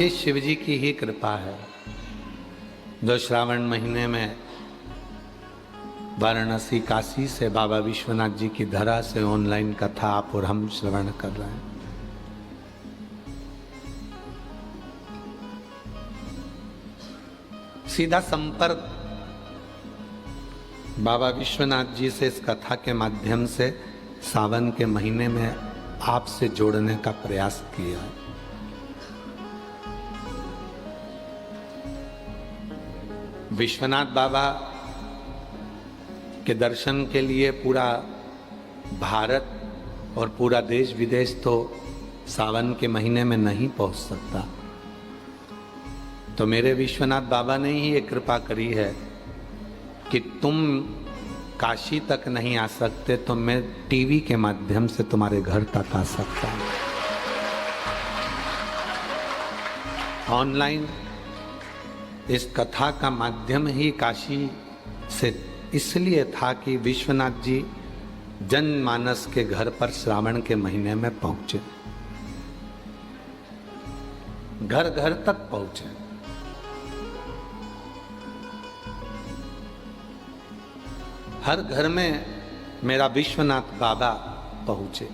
ये शिव जी की ही कृपा है जो श्रावण महीने में वाराणसी काशी से बाबा विश्वनाथ जी की धरा से ऑनलाइन कथा आप और हम श्रवण कर रहे हैं। सीधा संपर्क बाबा विश्वनाथ जी से इस कथा के माध्यम से सावन के महीने में आपसे जोड़ने का प्रयास किया है। विश्वनाथ बाबा के दर्शन के लिए पूरा भारत और पूरा देश विदेश तो सावन के महीने में नहीं पहुंच सकता, तो मेरे विश्वनाथ बाबा ने ही ये कृपा करी है कि तुम काशी तक नहीं आ सकते तो मैं टीवी के माध्यम से तुम्हारे घर तक आ सकता हूं। ऑनलाइन इस कथा का माध्यम ही काशी से इसलिए था कि विश्वनाथ जी जनमानस के घर पर श्रावण के महीने में पहुंचे, घर घर तक पहुंचे। हर घर में मेरा विश्वनाथ बाबा पहुंचे।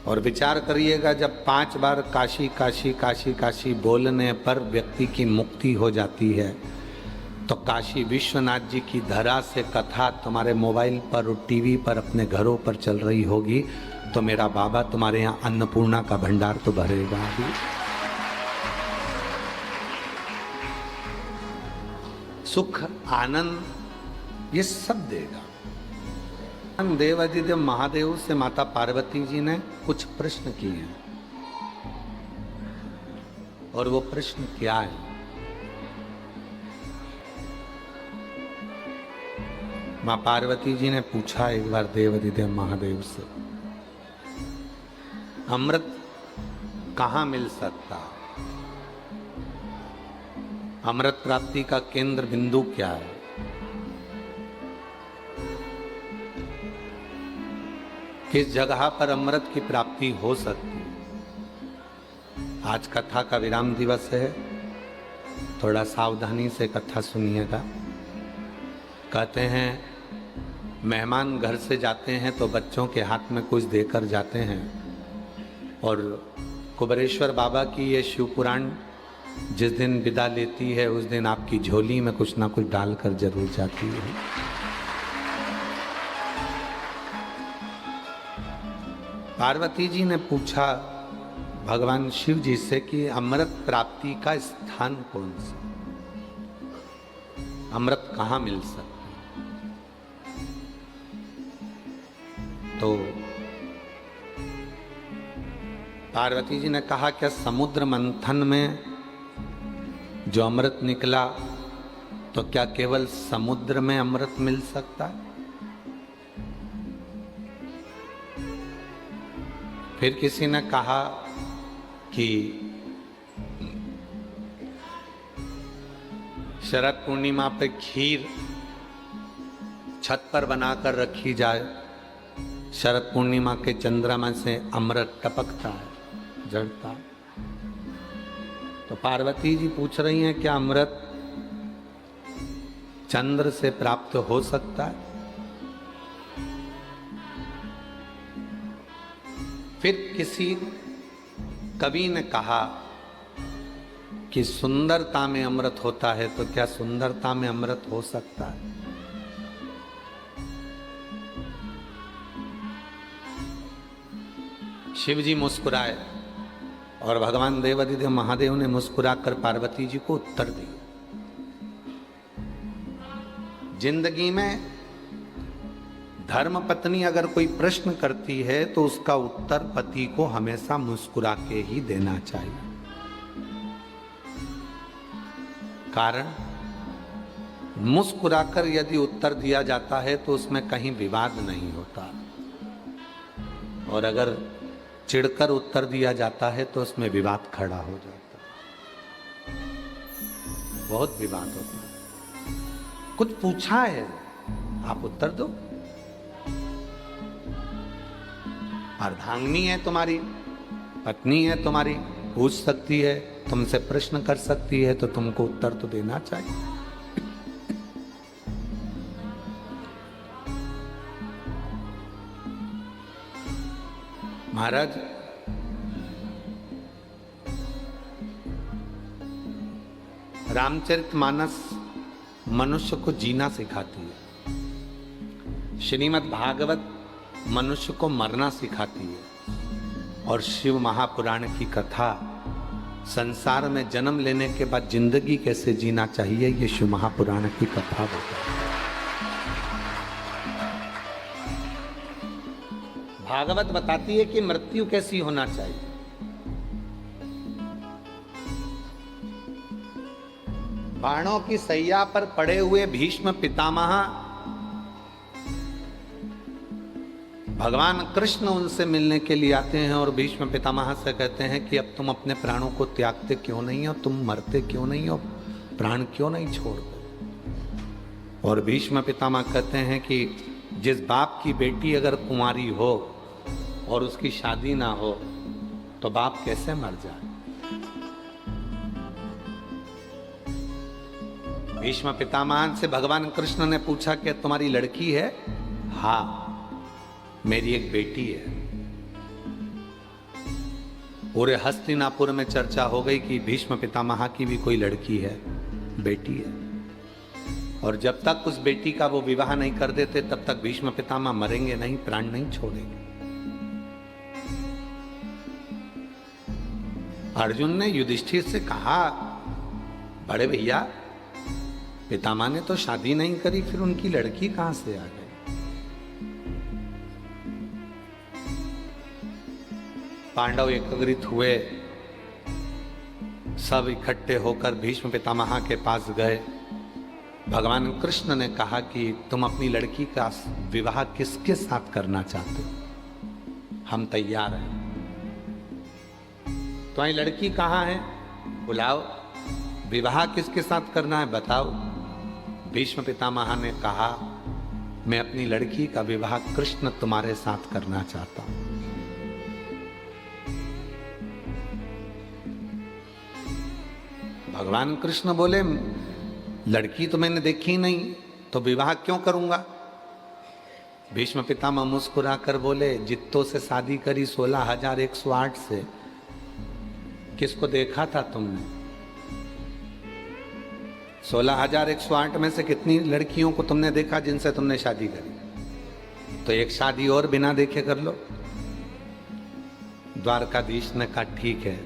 और विचार करिएगा, जब 5 बार काशी काशी काशी काशी बोलने पर व्यक्ति की मुक्ति हो जाती है, तो काशी विश्वनाथ जी की धरा से कथा तुम्हारे मोबाइल पर और टीवी पर अपने घरों पर चल रही होगी, तो मेरा बाबा तुम्हारे यहाँ अन्नपूर्णा का भंडार तो भरेगा ही। सुख आनंद ये सब देगा। देवाधिदेव महादेव से माता पार्वती जी ने कुछ प्रश्न किए हैं, और वो प्रश्न क्या है? मां पार्वती जी ने पूछा एक बार देवाधिदेव महादेव से, अमृत कहां मिल सकता? अमृत प्राप्ति का केंद्र बिंदु क्या है? किस जगह पर अमृत की प्राप्ति हो सकती है? आज कथा का विराम दिवस है, थोड़ा सावधानी से कथा सुनिएगा। कहते हैं मेहमान घर से जाते हैं तो बच्चों के हाथ में कुछ देकर जाते हैं, और कुबेरेश्वर बाबा की ये शिव पुराण जिस दिन विदा लेती है उस दिन आपकी झोली में कुछ ना कुछ डालकर जरूर जाती है। पार्वती जी ने पूछा भगवान शिव जी से कि अमृत प्राप्ति का स्थान कौन सा, अमृत कहां मिल सकता? तो पार्वती जी ने कहा, क्या समुद्र मंथन में जो अमृत निकला तो क्या केवल समुद्र में अमृत मिल सकता है? फिर किसी ने कहा कि शरद पूर्णिमा पे खीर छत पर बनाकर रखी जाए, शरद पूर्णिमा के चंद्रमा से अमृत टपकता है, जड़ता। तो पार्वती जी पूछ रही हैं, क्या अमृत चंद्र से प्राप्त हो सकता है? फिर किसी कवि ने कहा कि सुंदरता में अमृत होता है, तो क्या सुंदरता में अमृत हो सकता है? शिव जी मुस्कुराए और भगवान देवाधिदेव महादेव ने मुस्कुराकर पार्वती जी को उत्तर दिया। जिंदगी में धर्म पत्नी अगर कोई प्रश्न करती है तो उसका उत्तर पति को हमेशा मुस्कुरा के ही देना चाहिए। कारण मुस्कुराकर यदि उत्तर दिया जाता है तो उसमें कहीं विवाद नहीं होता, और अगर चिढ़कर उत्तर दिया जाता है तो उसमें विवाद खड़ा हो जाता है, बहुत विवाद होता है। कुछ पूछा है, आप उत्तर दो। अर्धांगिनी है तुम्हारी पत्नी है तुम्हारी, पूछ सकती है, तुमसे प्रश्न कर सकती है, तो तुमको उत्तर तो देना चाहिए। महाराज, रामचरितमानस मनुष्य को जीना सिखाती है, श्रीमद् भागवत मनुष्य को मरना सिखाती है, और शिव महापुराण की कथा संसार में जन्म लेने के बाद जिंदगी कैसे जीना चाहिए, ये शिव महापुराण की कथा बताती है। भागवत बताती है कि मृत्यु कैसी होना चाहिए। बाणों की सैया पर पड़े हुए भीष्म पितामह, भगवान कृष्ण उनसे मिलने के लिए आते हैं और भीष्म पितामह से कहते हैं कि अब तुम अपने प्राणों को त्यागते क्यों नहीं हो, तुम मरते क्यों नहीं हो, प्राण क्यों नहीं छोड़ते। और भीष्म पितामह कहते हैं कि जिस बाप की बेटी अगर कुंवारी हो और उसकी शादी ना हो तो बाप कैसे मर जाए। भीष्म पितामह से भगवान कृष्ण ने पूछा कि तुम्हारी लड़की है? हाँ, मेरी एक बेटी है। पूरे हस्तिनापुर में चर्चा हो गई कि भीष्म पितामह की भी कोई लड़की है, बेटी है। और जब तक उस बेटी का वो विवाह नहीं कर देते तब तक भीष्म पितामह मरेंगे नहीं, प्राण नहीं छोड़ेंगे। अर्जुन ने युधिष्ठिर से कहा, बड़े भैया, पितामह ने तो शादी नहीं करी, फिर उनकी लड़की कहां से आ गई। पांडव एकत्रित हुए, सब इकट्ठे होकर भीष्म पितामह के पास गए। भगवान कृष्ण ने कहा कि तुम अपनी लड़की का विवाह किसके साथ करना चाहते हो? हम तैयार हैं। तुम्हारी लड़की कहाँ है? बुलाओ। विवाह किसके साथ करना है बताओ। भीष्म पितामह ने कहा, मैं अपनी लड़की का विवाह कृष्ण तुम्हारे साथ करना चाहता हूं। भगवान कृष्ण बोले, लड़की तो मैंने देखी नहीं, तो विवाह क्यों करूंगा। भीष्म पितामह मुस्कुराकर बोले, जित्तों से शादी करी 16,108 से, किसको देखा था तुमने? 16,108 में से कितनी लड़कियों को तुमने देखा जिनसे तुमने शादी करी? तो एक शादी और बिना देखे कर लो। द्वारकाधीश ने कहा, ठीक है,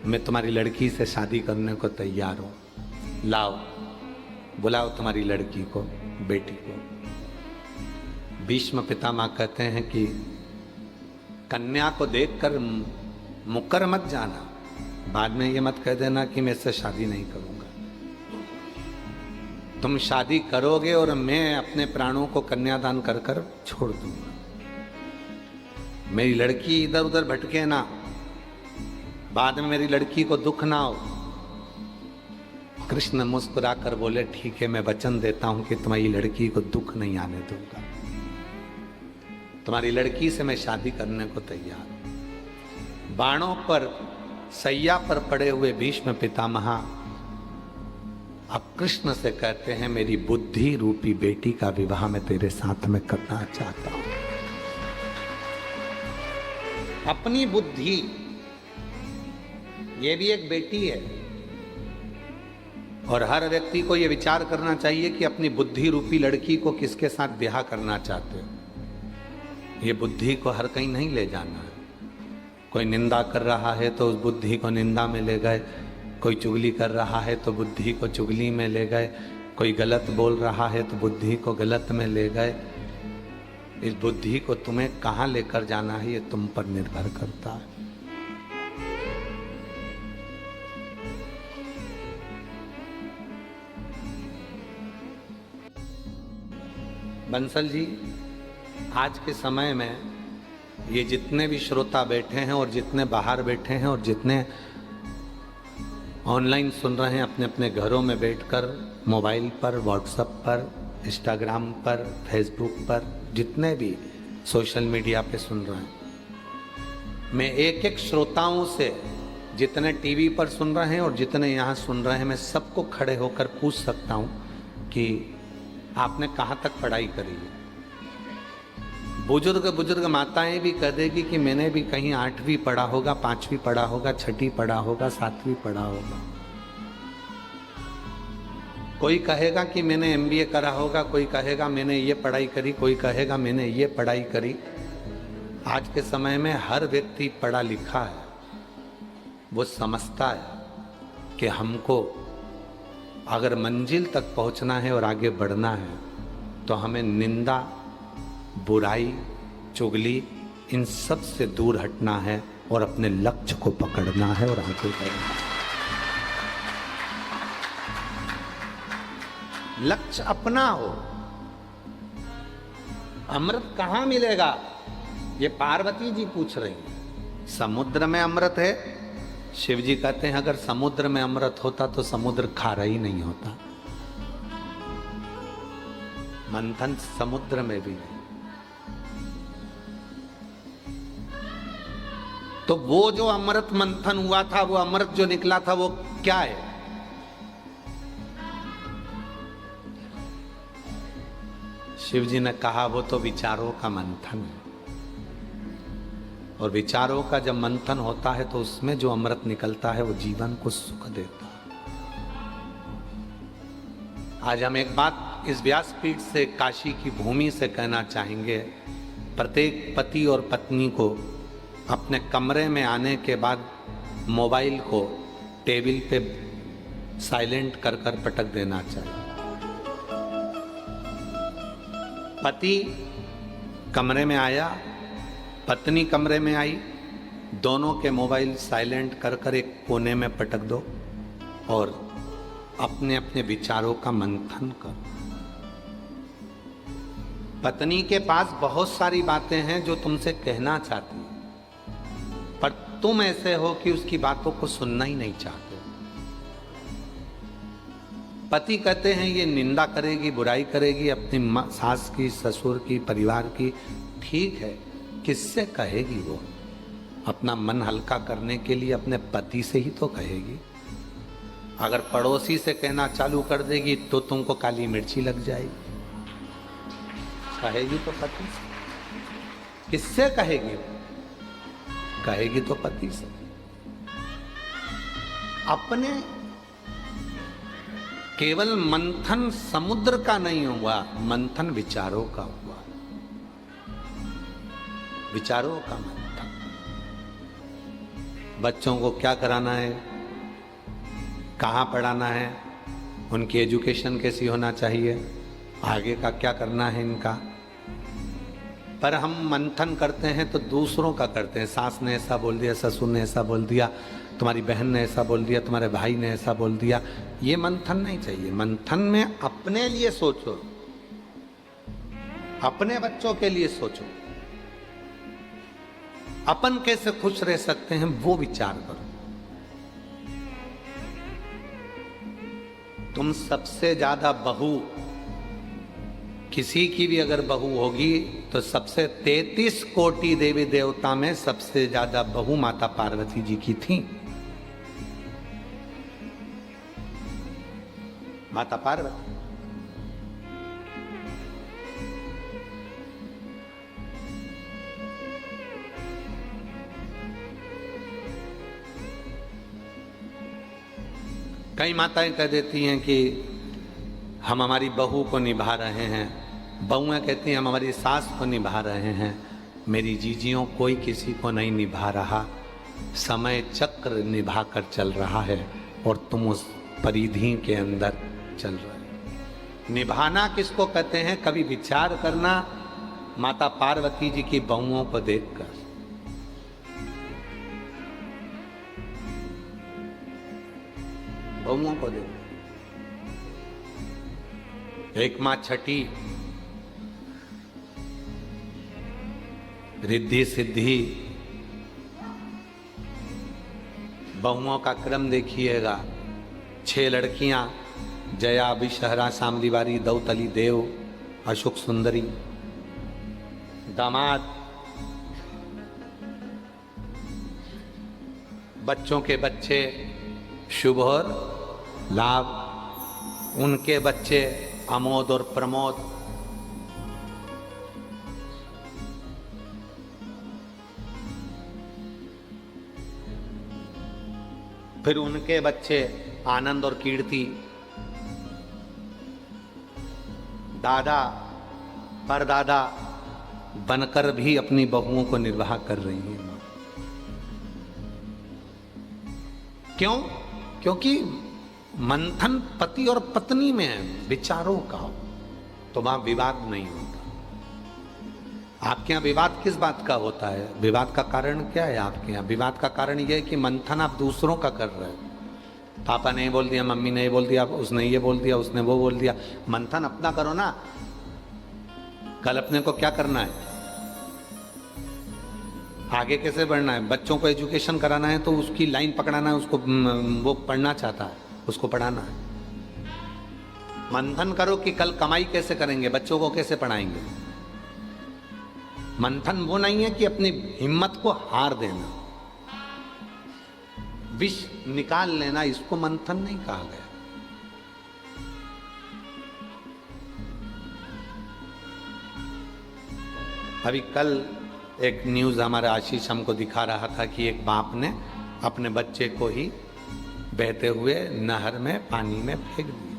मैं तुम्हारी लड़की से शादी करने को तैयार हूं, लाओ, बुलाओ तुम्हारी लड़की को, बेटी को। भीष्म पितामह कहते हैं कि कन्या को देखकर मुकर मत जाना, बाद में ये मत कह देना कि मैं इससे शादी नहीं करूंगा। तुम शादी करोगे और मैं अपने प्राणों को कन्यादान कर कर छोड़ दूंगा। मेरी लड़की इधर उधर भटके ना, बाद में मेरी लड़की को दुख ना हो। कृष्ण मुस्कुराकर बोले, ठीक है, मैं वचन देता हूं कि तुम्हारी लड़की को दुख नहीं आने दूंगा। तुम्हारी लड़की से मैं शादी करने को तैयार। बाणों पर सैया पर पड़े हुए भीष्म पितामह अब कृष्ण से कहते हैं, मेरी बुद्धि रूपी बेटी का विवाह मैं तेरे साथ में करना चाहता हूं। अपनी बुद्धि, ये भी एक बेटी है, और हर व्यक्ति को यह विचार करना चाहिए कि अपनी बुद्धि रूपी लड़की को किसके साथ ब्याह करना चाहते हो। ये बुद्धि को हर कहीं नहीं ले जाना है। कोई निंदा कर रहा है तो उस बुद्धि को निंदा में ले गए, कोई चुगली कर रहा है तो बुद्धि को चुगली में ले गए, कोई गलत बोल रहा है तो बुद्धि को गलत में ले गए। इस बुद्धि को तुम्हें कहाँ लेकर जाना है, ये तुम पर निर्भर करता है। बंसल जी, आज के समय में ये जितने भी श्रोता बैठे हैं और जितने बाहर बैठे हैं और जितने ऑनलाइन सुन रहे हैं अपने अपने घरों में बैठकर, मोबाइल पर, व्हाट्सएप पर, इंस्टाग्राम पर, फेसबुक पर, जितने भी सोशल मीडिया पे सुन रहे हैं, मैं एक एक श्रोताओं से, जितने टीवी पर सुन रहे हैं और जितने यहाँ सुन रहे हैं, मैं सबको खड़े होकर पूछ सकता हूँ कि आपने कहाँ तक पढ़ाई करी है। बुजुर्ग माताएं भी कह देगी कि मैंने भी कहीं 8वीं पढ़ा होगा, 5वीं पढ़ा होगा, 6ठी पढ़ा होगा, 7वीं पढ़ा होगा। कोई कहेगा कि मैंने MBA करा होगा, कोई कहेगा मैंने ये पढ़ाई करी, कोई कहेगा मैंने ये पढ़ाई करी। आज के समय में हर व्यक्ति पढ़ा लिखा है, वो समझता है कि हमको अगर मंजिल तक पहुंचना है और आगे बढ़ना है तो हमें निंदा, बुराई, चुगली, इन सब से दूर हटना है और अपने लक्ष्य को पकड़ना है और आगे बढ़ना है। लक्ष्य अपना हो। अमृत कहाँ मिलेगा, ये पार्वती जी पूछ रही हैं। समुद्र में अमृत है। शिव जी कहते हैं अगर समुद्र में अमृत होता तो समुद्र खारा ही नहीं होता। मंथन समुद्र में भी नहीं। तो वो जो अमृत मंथन हुआ था, वो अमृत जो निकला था, वो क्या है? शिव जी ने कहा वो तो विचारों का मंथन है। और विचारों का जब मंथन होता है तो उसमें जो अमृत निकलता है वो जीवन को सुख देता है। आज हम एक बात इस व्यासपीठ से, काशी की भूमि से कहना चाहेंगे। प्रत्येक पति और पत्नी को अपने कमरे में आने के बाद मोबाइल को टेबल पे साइलेंट कर कर पटक देना चाहिए। पति कमरे में आया, पत्नी कमरे में आई, दोनों के मोबाइल साइलेंट कर कर एक कोने में पटक दो और अपने अपने विचारों का मंथन करो। पत्नी के पास बहुत सारी बातें हैं जो तुमसे कहना चाहती है, पर तुम ऐसे हो कि उसकी बातों को सुनना ही नहीं चाहते। पति कहते हैं ये निंदा करेगी, बुराई करेगी अपनी सास की, ससुर की, परिवार की। ठीक है, किससे कहेगी? वो अपना मन हल्का करने के लिए अपने पति से ही तो कहेगी। अगर पड़ोसी से कहना चालू कर देगी तो तुमको काली मिर्ची लग जाएगी। कहेगी तो पति से। किससे कहेगी? कहेगी तो पति से। अपने केवल मंथन समुद्र का नहीं हुआ, मंथन विचारों का हुआ। विचारों का मंथन। बच्चों को क्या कराना है, कहाँ पढ़ाना है, उनकी एजुकेशन कैसी होना चाहिए, आगे का क्या करना है इनका। पर हम मंथन करते हैं तो दूसरों का करते हैं। सास ने ऐसा बोल दिया, ससुर ने ऐसा बोल दिया, तुम्हारी बहन ने ऐसा बोल दिया, तुम्हारे भाई ने ऐसा बोल दिया। ये मंथन नहीं चाहिए। मंथन में अपने लिए सोचो, अपने बच्चों के लिए सोचो, अपन कैसे खुश रह सकते हैं वो विचार करो। तुम सबसे ज्यादा बहू, किसी की भी अगर बहू होगी तो सबसे 33 कोटि देवी देवता में सबसे ज्यादा बहू माता पार्वती जी की थी। माता पार्वती। कई माताएं कह देती हैं कि हम हमारी बहू को निभा रहे हैं, बहुएं कहती हैं हम हमारी सास को निभा रहे हैं। मेरी जीजियों, कोई किसी को नहीं निभा रहा, समय चक्र निभा कर चल रहा है और तुम उस परिधि के अंदर चल रहे हो। निभाना किसको कहते हैं? कभी विचार करना माता पार्वती जी की बहुओं को देखकर। बहुओं को देखकर। एक माँ छठी, रिद्धि सिद्धि, बहुओं का क्रम देखिएगा। 6 लड़कियां, जया, विषहरा, सामदीवारी, दौतली, देव, अशोक सुंदरी। दामाद बच्चों के बच्चे शुभ और लाभ, उनके बच्चे अमोद और प्रमोद। फिर उनके बच्चे आनंद और कीर्ति। दादा परदादा बनकर भी अपनी बहुओं को निर्वाह कर रही हैं मां। क्यों? क्योंकि मंथन पति और पत्नी में है, विचारों का, तो वहां विवाद नहीं होता। आपके यहाँ विवाद किस बात का होता है? विवाद का कारण क्या है आपके यहाँ? विवाद का कारण यह है कि मंथन आप दूसरों का कर रहे हो। पापा ने बोल दिया, मम्मी ने बोल दिया, उसने ये बोल दिया, उसने वो बोल दिया। मंथन अपना करो ना। कल अपने को क्या करना है, आगे कैसे बढ़ना है, बच्चों को एजुकेशन कराना है तो उसकी लाइन पकड़ाना है, उसको वो पढ़ना चाहता है, उसको पढ़ाना है। मंथन करो कि कल कमाई कैसे करेंगे, बच्चों को कैसे पढ़ाएंगे। मंथन वो नहीं है कि अपनी हिम्मत को हार देना, विष निकाल लेना, इसको मंथन नहीं कहा गया। अभी कल एक न्यूज हमारा आशीष हमको दिखा रहा था कि एक बाप ने अपने बच्चे को ही बहते हुए नहर में पानी में फेंक दिया।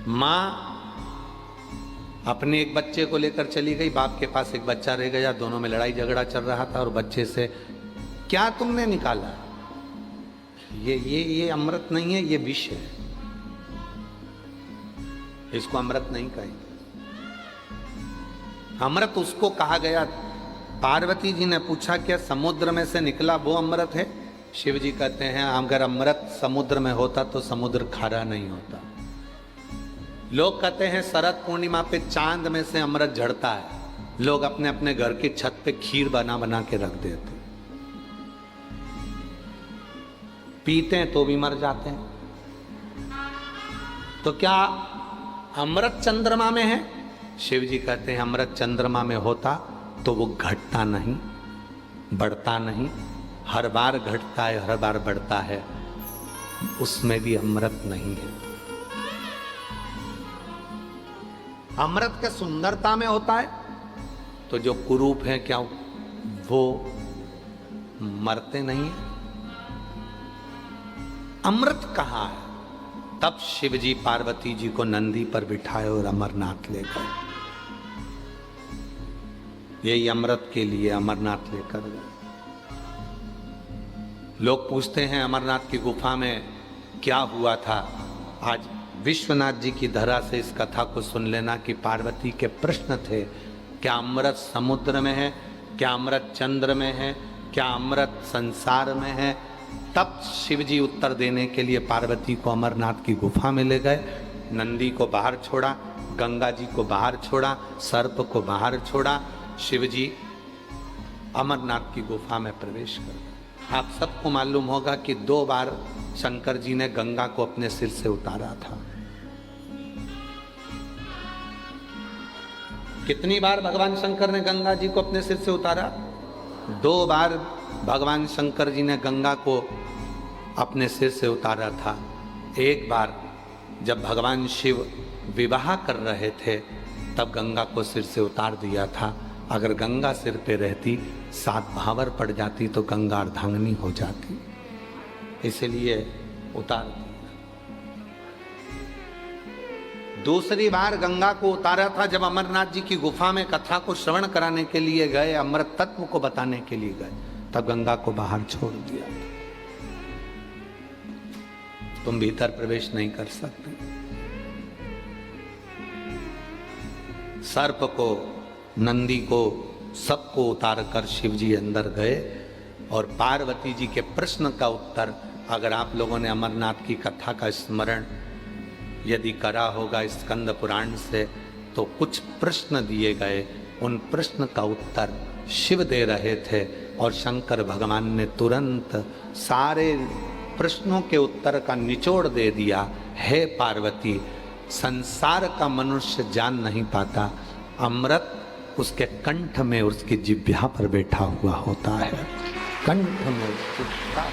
मां अपने एक बच्चे को लेकर चली गई, बाप के पास एक बच्चा रह गया, दोनों में लड़ाई झगड़ा चल रहा था और बच्चे से क्या तुमने निकाला, ये अमृत नहीं है, ये विष है, इसको अमृत नहीं कहेंगे। अमृत उसको कहा गया। पार्वती जी ने पूछा क्या समुद्र में से निकला वो अमृत है? शिव जी कहते हैं अगर अमृत समुद्र में होता तो समुद्र खारा नहीं होता। लोग कहते हैं शरद पूर्णिमा पे चांद में से अमृत झड़ता है। लोग अपने अपने घर की छत पे खीर बना बना के रख देते, पीते हैं तो भी मर जाते हैं। तो क्या अमृत चंद्रमा में है? शिव जी कहते हैं अमृत चंद्रमा में होता तो वो घटता नहीं, बढ़ता नहीं, हर बार घटता है, हर बार बढ़ता है, उसमें भी अमृत नहीं है। अमृत के सुंदरता में होता है, तो जो कुरूप है क्या वो मरते नहीं है? अमृत कहाँ है? तब शिव जी पार्वती जी को नंदी पर बिठाए और अमरनाथ ले गए। यही अमृत के लिए अमरनाथ लेकर गए। लोग पूछते हैं अमरनाथ की गुफा में क्या हुआ था। आज विश्वनाथ जी की धरा से इस कथा को सुन लेना कि पार्वती के प्रश्न थे, क्या अमृत समुद्र में है, क्या अमृत चंद्र में है, क्या अमृत संसार में है। तब शिव जी उत्तर देने के लिए पार्वती को अमरनाथ की गुफा में ले गए। नंदी को बाहर छोड़ा, गंगा जी को बाहर छोड़ा, सर्प को बाहर छोड़ा, शिव जी अमरनाथ की गुफा में प्रवेश कर गए। आप सबको मालूम होगा कि 2 बार शंकर जी ने गंगा को अपने सिर से उतारा था। कितनी बार भगवान शंकर ने गंगा जी को अपने सिर से उतारा? 2 बार भगवान शंकर जी ने गंगा को अपने सिर से उतारा था। एक बार जब भगवान शिव विवाह कर रहे थे तब गंगा को सिर से उतार दिया था। अगर गंगा सिर पे रहती, 7 भावर पड़ जाती तो गंगा अर्धांगिनी हो जाती, इसलिए उतार दिया। दूसरी बार गंगा को उतारा था जब अमरनाथ जी की गुफा में कथा को श्रवण कराने के लिए गए, अमृत तत्व को बताने के लिए गए, तब गंगा को बाहर छोड़ दिया। तुम भीतर प्रवेश नहीं कर सकते। सर्प को, नंदी को, सबको उतार कर शिव जी अंदर गए और पार्वती जी के प्रश्न का उत्तर, अगर आप लोगों ने अमरनाथ की कथा का स्मरण यदि करा होगा स्कंद पुराण से, तो कुछ प्रश्न दिए गए, उन प्रश्न का उत्तर शिव दे रहे थे और शंकर भगवान ने तुरंत सारे प्रश्नों के उत्तर का निचोड़ दे दिया। हे पार्वती, संसार का मनुष्य जान नहीं पाता, अमृत उसके कंठ में, उसकी जिह्वा पर बैठा हुआ होता है। कंठ में उत्साह।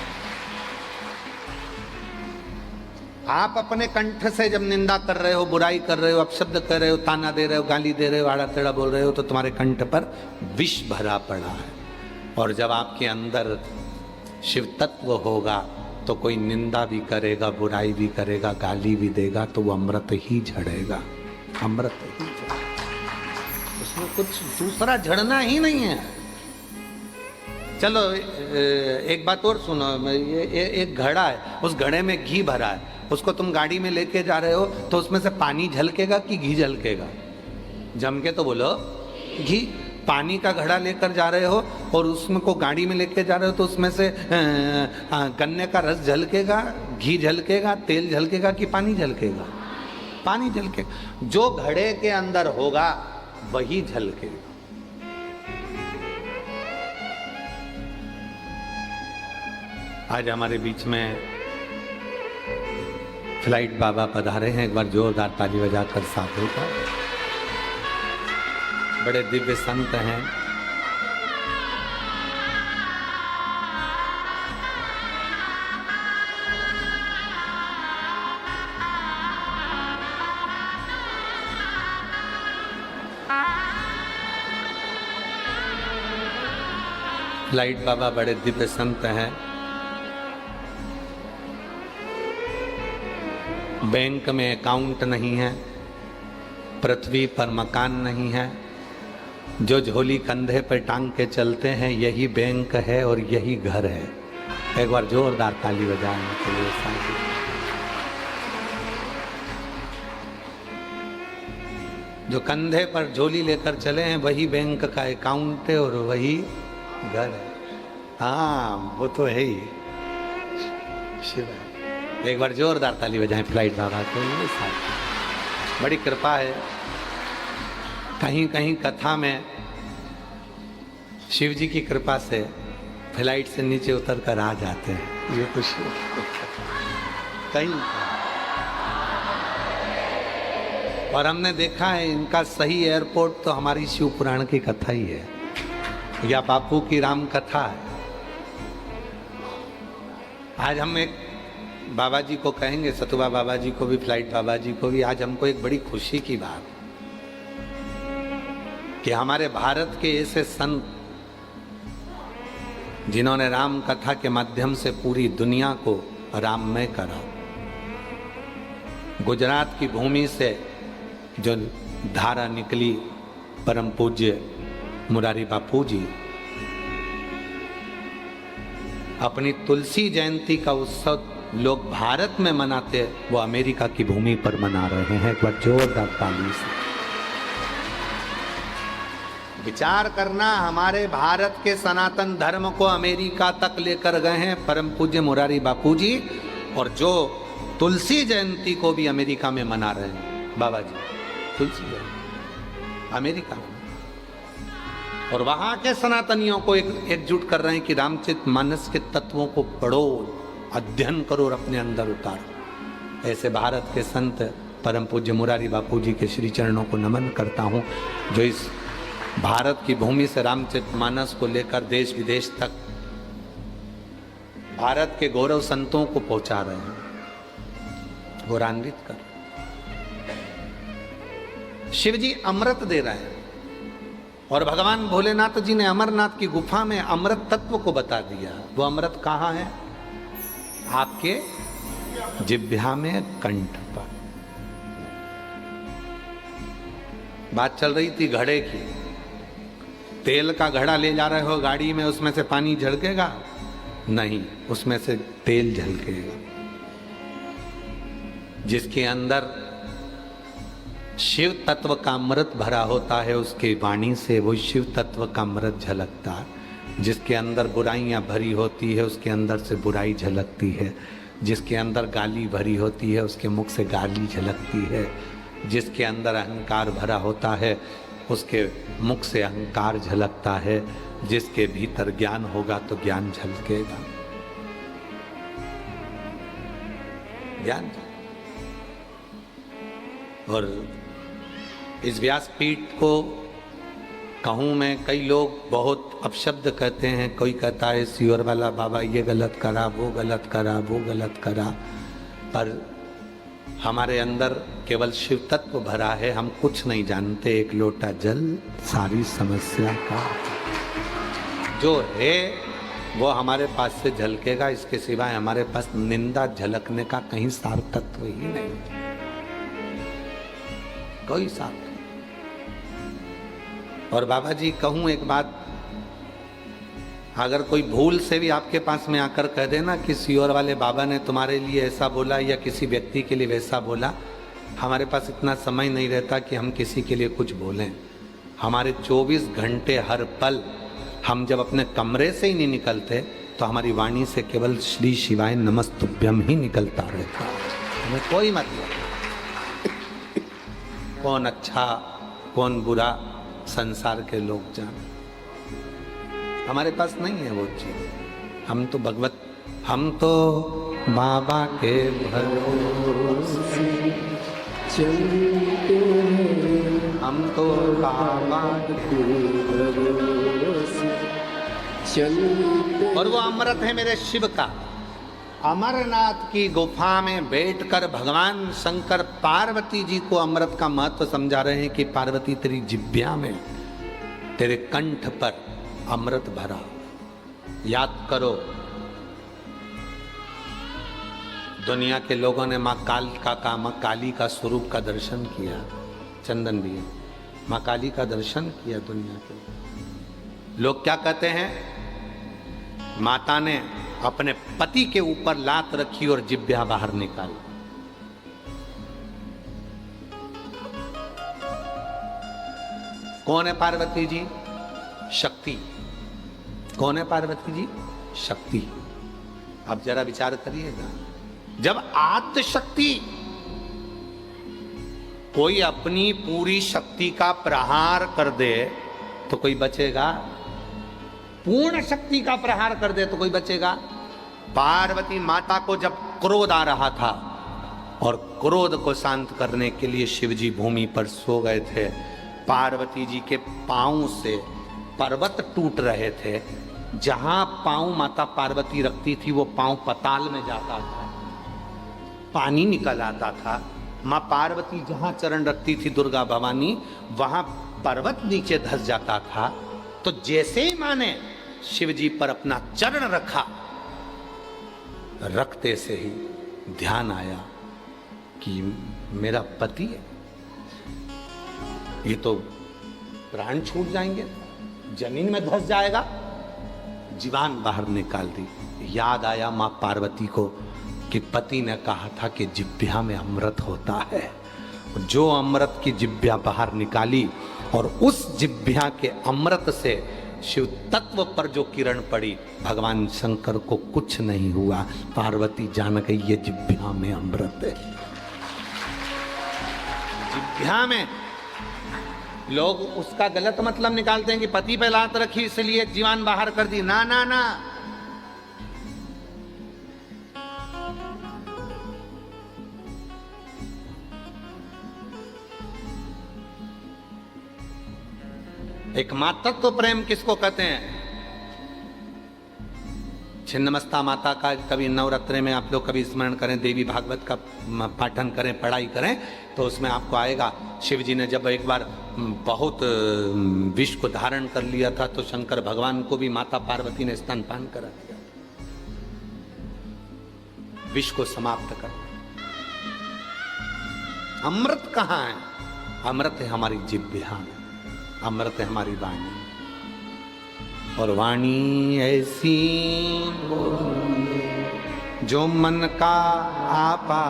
आप अपने कंठ से जब निंदा कर रहे हो, बुराई कर रहे हो, अपशब्द कर रहे हो, ताना दे रहे हो, गाली दे रहे हो, आड़ा टेढ़ा बोल रहे हो, तो तुम्हारे कंठ पर विष भरा पड़ा है। और जब आपके अंदर शिव तत्व होगा तो कोई निंदा भी करेगा, बुराई भी करेगा, गाली भी देगा, तो वो अमृत ही झड़ेगा, अमृत ही झड़ेगा। उसमें कुछ दूसरा झड़ना ही नहीं है। चलो एक बात और सुनो, ये एक घड़ा है, उस घड़े में घी भरा है, उसको तुम गाड़ी में लेके जा रहे हो तो उसमें से पानी झलकेगा कि घी झलकेगा? जम के तो बोलो घी। पानी का घड़ा लेकर जा रहे हो और उसमें को गाड़ी में लेके जा रहे हो तो उसमें से गन्ने का रस झलकेगा, घी झलकेगा, तेल झलकेगा कि पानी झलकेगा? पानी झलकेगा। जो घड़े के अंदर होगा वही झलकेगा। आज हमारे बीच में फ्लाइट बाबा पधारे हैं, एक बार जोरदार ताली बजाकर साधु का। बड़े दिव्य संत हैं। फ्लाइट बाबा बड़े दिव्य संत हैं। बैंक में अकाउंट नहीं है, पृथ्वी पर मकान नहीं है, जो झोली कंधे पर टांग के चलते हैं यही बैंक है और यही घर है। एक बार जोरदार ताली बजाने के लिए साथी। जो कंधे पर झोली लेकर चले हैं वही बैंक का अकाउंट है और वही घर है। हाँ वो तो है ही। शिव एक बार जोरदार ताली बजाएं फ्लाइट बाबा के लिए साथ। बड़ी कृपा है। कहीं कहीं कथा में शिव जी की कृपा से फ्लाइट से नीचे उतर कर आ जाते हैं। ये खुशी कहीं। और हमने देखा है इनका सही एयरपोर्ट तो हमारी शिव पुराण की कथा ही है या बापू की राम कथा है। आज हम एक बाबा जी को कहेंगे, सतुबा बाबा जी को भी, फ्लाइट बाबा जी को भी, आज हमको एक बड़ी खुशी की बात कि हमारे भारत के ऐसे संत जिन्होंने राम कथा के माध्यम से पूरी दुनिया को राममय करा। गुजरात की भूमि से जो धारा निकली, परम पूज्य मुरारी बापू जी अपनी तुलसी जयंती का उत्सव लोग भारत में मनाते, वो अमेरिका की भूमि पर मना रहे हैं। एक बार जोरदार ताली से विचार करना। हमारे भारत के सनातन धर्म को अमेरिका तक लेकर गए हैं परम पूज्य मुरारी बापू जी, और जो तुलसी जयंती को भी अमेरिका में मना रहे हैं बाबा जी। तुलसी जयंती अमेरिका में, और वहां के सनातनियों को एकजुट कर रहे हैं कि रामचरितमानस के तत्वों को पढ़ो, अध्ययन करो और अपने अंदर उतारो। ऐसे भारत के संत परम पूज्य मुरारी बापू जी के श्री चरणों को नमन करता हूं, जो इस भारत की भूमि से रामचरितमानस को लेकर देश विदेश तक भारत के गौरव संतों को पहुंचा रहे हैं, गौरवान्वित कर। शिव जी अमृत दे रहे हैं और भगवान भोलेनाथ जी ने अमरनाथ की गुफा में अमृत तत्व को बता दिया। वो अमृत कहाँ है? आपके जिह्वा में, कंठ पर। बात चल रही थी घड़े की। तेल का घड़ा ले जा रहे हो गाड़ी में, उसमें से पानी झलकेगा? नहीं, उसमें से तेल झलकेगा। जिसके अंदर शिव तत्व का अमृत भरा होता है, उसके वाणी से वो शिव तत्व का अमृत झलकता है। जिसके अंदर बुराइयां भरी होती है, उसके अंदर से बुराई झलकती है। जिसके अंदर गाली भरी होती है, उसके मुख से गाली झलकती है। जिसके अंदर अहंकार भरा होता है, उसके मुख से अहंकार झलकता है। जिसके भीतर ज्ञान होगा तो ज्ञान झलकेगा। ज्ञान। और इस व्यासपीठ को कहूँ मैं, कई लोग बहुत अपशब्द कहते हैं, कोई कहता है सीवर वाला बाबा ये गलत करा, वो गलत करा, वो गलत करा, पर हमारे अंदर केवल शिव तत्व भरा है, हम कुछ नहीं जानते। एक लोटा जल सारी समस्या का जो है वो हमारे पास से झलकेगा, इसके सिवाय हमारे पास निंदा झलकने का कहीं सार तत्व ही नहीं, कोई सार। और बाबा जी कहूं एक बात, अगर कोई भूल से भी आपके पास में आकर कह देना कि सीहोर वाले बाबा ने तुम्हारे लिए ऐसा बोला या किसी व्यक्ति के लिए वैसा बोला, हमारे पास इतना समय नहीं रहता कि हम किसी के लिए कुछ बोलें। हमारे 24 घंटे हर पल हम जब अपने कमरे से ही नहीं निकलते तो हमारी वाणी से केवल श्री शिवाय नमस्तुभ्यम ही निकलता रहता, हमें कोई मतलब कौन अच्छा कौन बुरा संसार के लोग जाने, हमारे पास नहीं है वो चीज। हम तो भगवत, हम तो बाबा के भरोसे चलते हैं, हम तो बाबा के भरोसे चलते। और वो अमृत है मेरे शिव का। अमरनाथ की गुफा में बैठकर भगवान शंकर पार्वती जी को अमृत का महत्व समझा रहे हैं कि पार्वती तेरी जिब्या में, तेरे कंठ पर अमृत भरा। याद करो, दुनिया के लोगों ने माँ काली का स्वरूप का दर्शन किया, चंदन भी माँ काली का दर्शन किया। दुनिया के लोग क्या कहते हैं, माता ने अपने पति के ऊपर लात रखी और जिब्या बाहर निकाली। कौन है पार्वती जी? शक्ति। कौन है पार्वती जी? शक्ति। अब जरा विचार करिएगा, जब आद्य शक्ति कोई अपनी पूरी शक्ति का प्रहार कर दे तो कोई बचेगा? पूर्ण शक्ति का प्रहार कर दे तो कोई बचेगा? पार्वती माता को जब क्रोध आ रहा था और क्रोध को शांत करने के लिए शिवजी भूमि पर सो गए थे, पार्वती जी के पांव से पर्वत टूट रहे थे। जहां पांव माता पार्वती रखती थी वो पांव पताल में जाता था, पानी निकल आता था। माँ पार्वती जहां चरण रखती थी दुर्गा भवानी, वहां पर्वत नीचे धस जाता था। तो जैसे ही मां ने शिव जी पर अपना चरण रखा, रखते से ही ध्यान आया कि मेरा पति है, ये तो प्राण छूट जाएंगे, जमीन में धस जाएगा। जीवान बाहर निकाल दी। याद आया मां पार्वती को कि पति ने कहा था कि जिब्या में अमृत होता है। जो अमृत की जिब्या बाहर निकाली और उस जिब्या के अमृत से शिव तत्व पर जो किरण पड़ी, भगवान शंकर को कुछ नहीं हुआ। पार्वती जान गई ये जिब्या में अमृत है। जिब्या में लोग उसका गलत मतलब निकालते हैं कि पति पे लात रखी इसलिए जीवान बाहर कर दी। ना ना ना, एक मातृत्व प्रेम किसको कहते हैं? छिन्नमस्ता माता का कभी नवरात्रे में आप लोग कभी स्मरण करें, देवी भागवत का पाठन करें, पढ़ाई करें, तो उसमें आपको आएगा शिव जी ने जब एक बार बहुत विष को धारण कर लिया था तो शंकर भगवान को भी माता पार्वती ने स्तनपान करा दिया, विष को समाप्त कर। अमृत कहाँ है? अमृत है हमारी जिह्वा में, अमृत है हमारी वाणी। और वाणी ऐसी बोलिए जो मन का आपा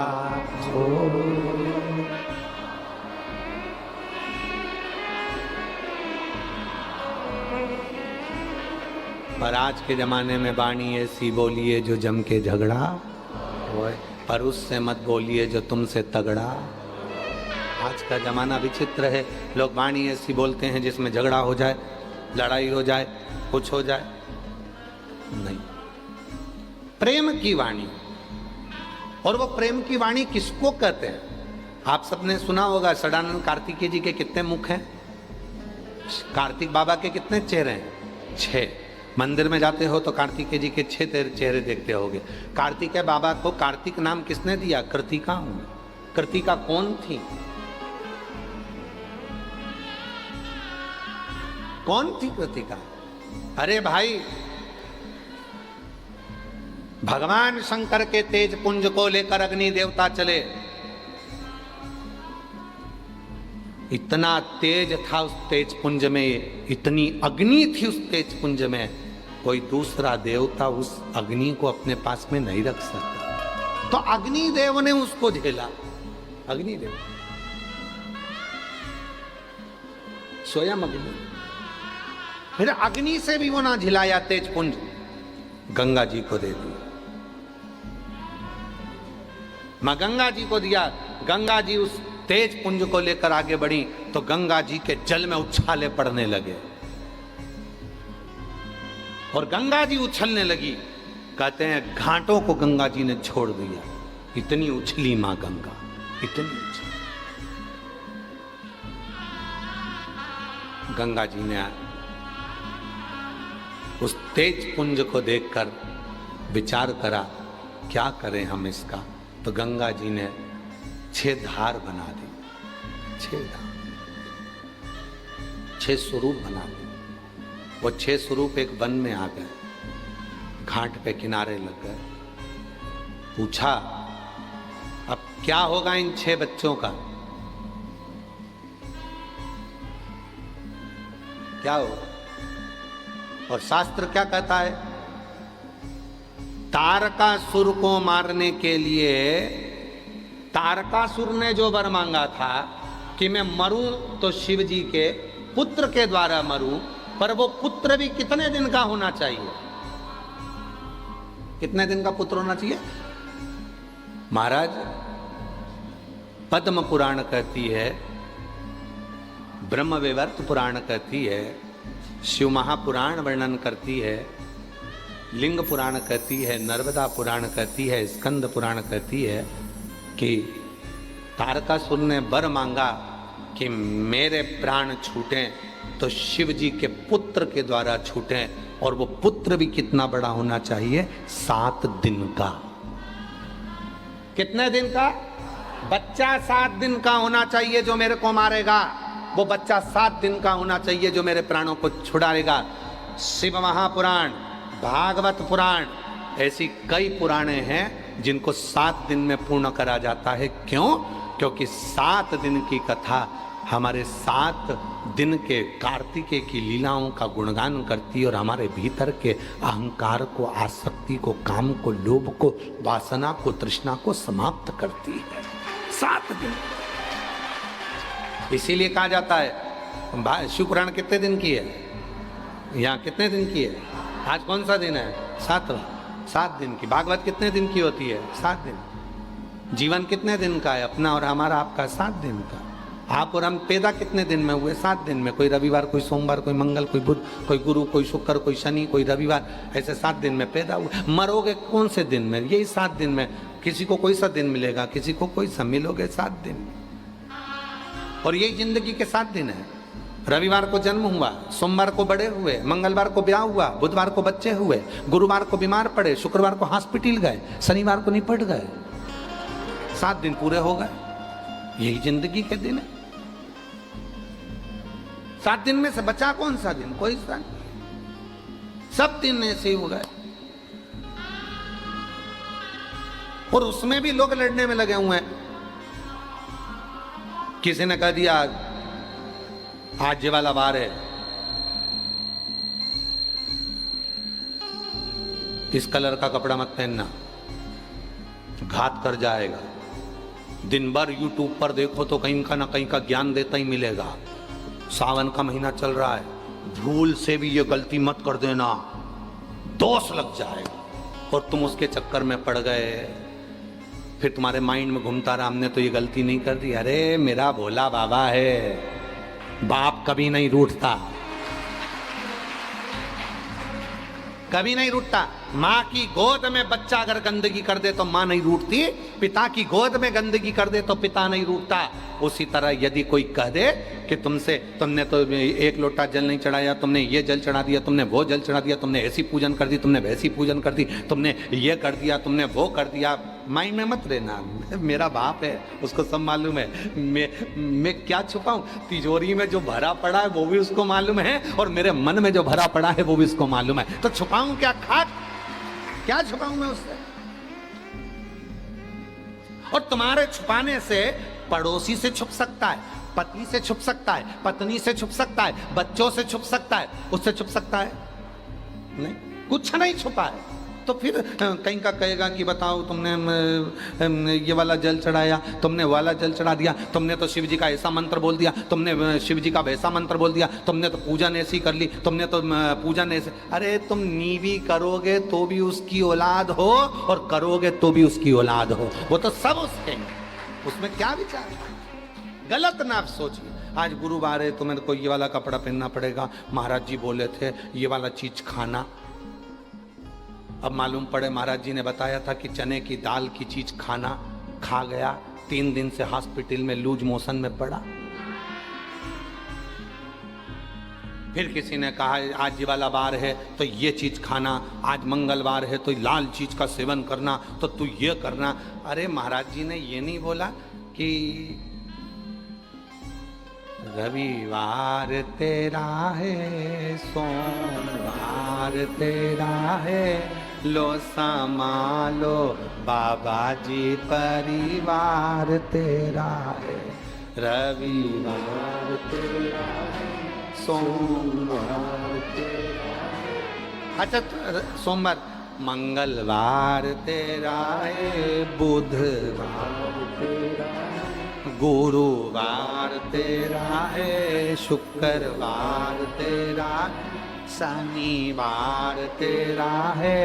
हो। पर आज के जमाने में वाणी ऐसी बोलिए जो जम के झगड़ा होए, पर उससे मत बोलिए जो तुमसे तगड़ा। आज का जमाना विचित्र है, लोग वाणी ऐसी बोलते हैं जिसमें झगड़ा हो जाए, लड़ाई हो जाए, कुछ हो जाए। नहीं, प्रेम की वाणी। और वो प्रेम की वाणी किसको कहते हैं? आप सबने सुना होगा सदानंद कार्तिकेय जी के कितने मुख हैं? कार्तिक बाबा के कितने चेहरे हैं? 6। मंदिर में जाते हो तो कार्तिकेय जी के 6 चेहरे देखते होगे। कार्तिकेय बाबा को कार्तिक नाम किसने दिया? कृतिका हूं। कृतिका कौन थी? कौन थी कृतिका? अरे भाई, भगवान शंकर के तेज पुंज को लेकर अग्नि देवता चले। इतना तेज था उस तेज पुंज में, इतनी अग्नि थी उस तेज पुंज में, कोई दूसरा देवता उस अग्नि को अपने पास में नहीं रख सकता। तो अग्निदेव ने उसको झेला। अग्निदेव स्वयं अग्नि। फिर अग्नि से भी वो ना झिलाया तेज पुंज, गंगा जी को दे दिया। मां गंगा जी को दिया। गंगा जी उस तेज पुंज को लेकर आगे बढ़ी तो गंगा जी के जल में उछाले पड़ने लगे और गंगा जी उछलने लगी। कहते हैं घाटों को गंगा जी ने छोड़ दिया, इतनी उछली मां गंगा, इतनी उछली। गंगा जी ने उस तेज पुंज को देखकर विचार करा, क्या करें हम इसका। तो गंगा जी ने 6 धार बना दी, 6 धार, 6 स्वरूप बना दी। वो 6 स्वरूप एक वन में आ गए, घाट पे किनारे लग गए। पूछा अब क्या होगा इन 6 बच्चों का? क्या होगा? और शास्त्र क्या कहता है? तारकासुर को मारने के लिए तारकासुर ने जो वर मांगा था कि मैं मरूं तो शिव जी के पुत्र के द्वारा मरूं, पर वो पुत्र भी कितने दिन का होना चाहिए? कितने दिन का पुत्र होना चाहिए? महाराज, पद्म पुराण कहती है, ब्रह्म विवर्त पुराण कहती है, शिव महापुराण वर्णन करती है, लिंग पुराण कहती है, नर्मदा पुराण कहती है, स्कंद पुराण कहती है कि तारकासुर ने वर मांगा कि मेरे प्राण छूटें तो शिव जी के पुत्र के द्वारा छूटें, और वो पुत्र भी कितना बड़ा होना चाहिए? 7 दिन का। कितने दिन का? बच्चा 7 दिन का होना चाहिए जो मेरे को मारेगा। वो बच्चा 7 दिन का होना चाहिए जो मेरे प्राणों को छुड़ाएगा। शिव महापुराण, भागवत पुराण, ऐसी कई पुराणे हैं जिनको 7 दिन में पूर्ण करा जाता है। क्यों? क्योंकि 7 दिन की कथा हमारे 7 दिन के कार्तिकेय की लीलाओं का गुणगान करती है और हमारे भीतर के अहंकार को, आसक्ति को, काम को, लोभ को, वासना को, तृष्णा को समाप्त करती है। 7 दिन। इसीलिए कहा जाता है, शिव पुराण कितने दिन की है? यहाँ कितने दिन की है? आज कौन सा दिन है? 7वां। 7 दिन की। भागवत कितने दिन की होती है? 7 दिन। जीवन कितने दिन का है? अपना और हमारा, आपका 7 दिन का। आप और हम पैदा कितने दिन में हुए? 7 दिन में। कोई रविवार, कोई सोमवार, कोई मंगल, कोई बुध, कोई गुरु, कोई शुक्र, कोई शनि, कोई रविवार, ऐसे 7 दिन में पैदा हुए। मरोगे कौन से दिन में? यही 7 दिन में। किसी को कोई सा दिन मिलेगा, किसी को कोई सा। मिलोगे 7 दिन। और यही जिंदगी के 7 दिन है। रविवार को जन्म हुआ, सोमवार को बड़े हुए, मंगलवार को ब्याह हुआ, बुधवार को बच्चे हुए, गुरुवार को बीमार पड़े, शुक्रवार को हॉस्पिटल गए, शनिवार को निपट गए। 7 दिन पूरे हो गए। यही जिंदगी के दिन है। 7 दिन में से बचा कौन सा दिन? कोई सा नहीं। सब दिन ऐसे ही हो गए। और उसमें भी लोग लड़ने में लगे हुए हैं। किसी ने कह दिया आज ये वाला वार है, इस कलर का कपड़ा मत पहनना, घात कर जाएगा। दिन भर यूट्यूब पर देखो तो कहीं का ना कहीं का ज्ञान देता ही मिलेगा। सावन का महीना चल रहा है, भूल से भी ये गलती मत कर देना, दोष लग जाएगा। और तुम उसके चक्कर में पड़ गए। फिर तुम्हारे माइंड में घूमता रहा, हमने तो ये गलती नहीं कर दी। अरे मेरा भोला बाबा है, बाप कभी नहीं रूठता, कभी नहीं रूठता। माँ की गोद में बच्चा अगर गंदगी कर दे तो माँ नहीं रूठती, पिता की गोद में गंदगी कर दे तो पिता नहीं रूठता। उसी तरह यदि कोई कह दे कि तुमने तो एक लोटा जल नहीं चढ़ाया, तुमने ये जल चढ़ा दिया, तुमने वो जल चढ़ा दिया, तुमने ऐसी पूजन कर दी, तुमने वैसी पूजन कर दी, तुमने ये कर दिया, तुमने वो कर दिया, माई में मत रहना। मेरा बाप है, उसको सब मालूम है। मैं क्या छुपाऊं? तिजोरी में जो भरा पड़ा है वो भी उसको मालूम है, और मेरे मन में जो भरा पड़ा है वो भी उसको मालूम है। तो छुपाऊं क्या? खाक क्या छुपाऊं मैं उससे? और तुम्हारे छुपाने से पड़ोसी से छुप सकता है, पति से छुप सकता है, पत्नी से छुप सकता है, बच्चों से छुप सकता है, उससे छुप सकता है नहीं, कुछ नहीं छुपा है। तो फिर कहीं का कहेगा कि बताओ तुमने ये वाला जल चढ़ाया, तुमने वाला जल चढ़ा दिया, तुमने तो शिव जी का ऐसा मंत्र बोल दिया, तुमने शिव जी का वैसा मंत्र बोल दिया, तुमने तो पूजन ऐसी कर ली, तुमने तो पूजन ऐसे। अरे तुम नीवी करोगे तो भी उसकी औलाद हो, और करोगे तो भी उसकी औलाद हो, वो तो सब उसके, उसमें क्या विचार है? गलत ना सोचिए। आज गुरुवार है तो मेरे को ये वाला कपड़ा पहनना पड़ेगा, महाराज जी बोले थे ये वाला चीज खाना। अब मालूम पड़े महाराज जी ने बताया था कि चने की दाल की चीज खाना, खा गया, 3 दिन से हॉस्पिटल में लूज मोशन में पड़ा। फिर किसी ने कहा आज ये वाला बार है तो ये चीज खाना, आज मंगलवार है तो लाल चीज का सेवन करना, तो तू ये करना। अरे महाराज जी ने ये नहीं बोला कि रविवार तेरा है, सोमवार तेरा है, लो संभालो बाबा जी परिवार तेरा है, रविवार तेरा है, सोमवार तेरा है। अच्छा सोमवार, मंगलवार तेरा है, बुधवार तेरा है, गुरुवार तेरा है, शुक्रवार तेरा, शनिवार तेरा है,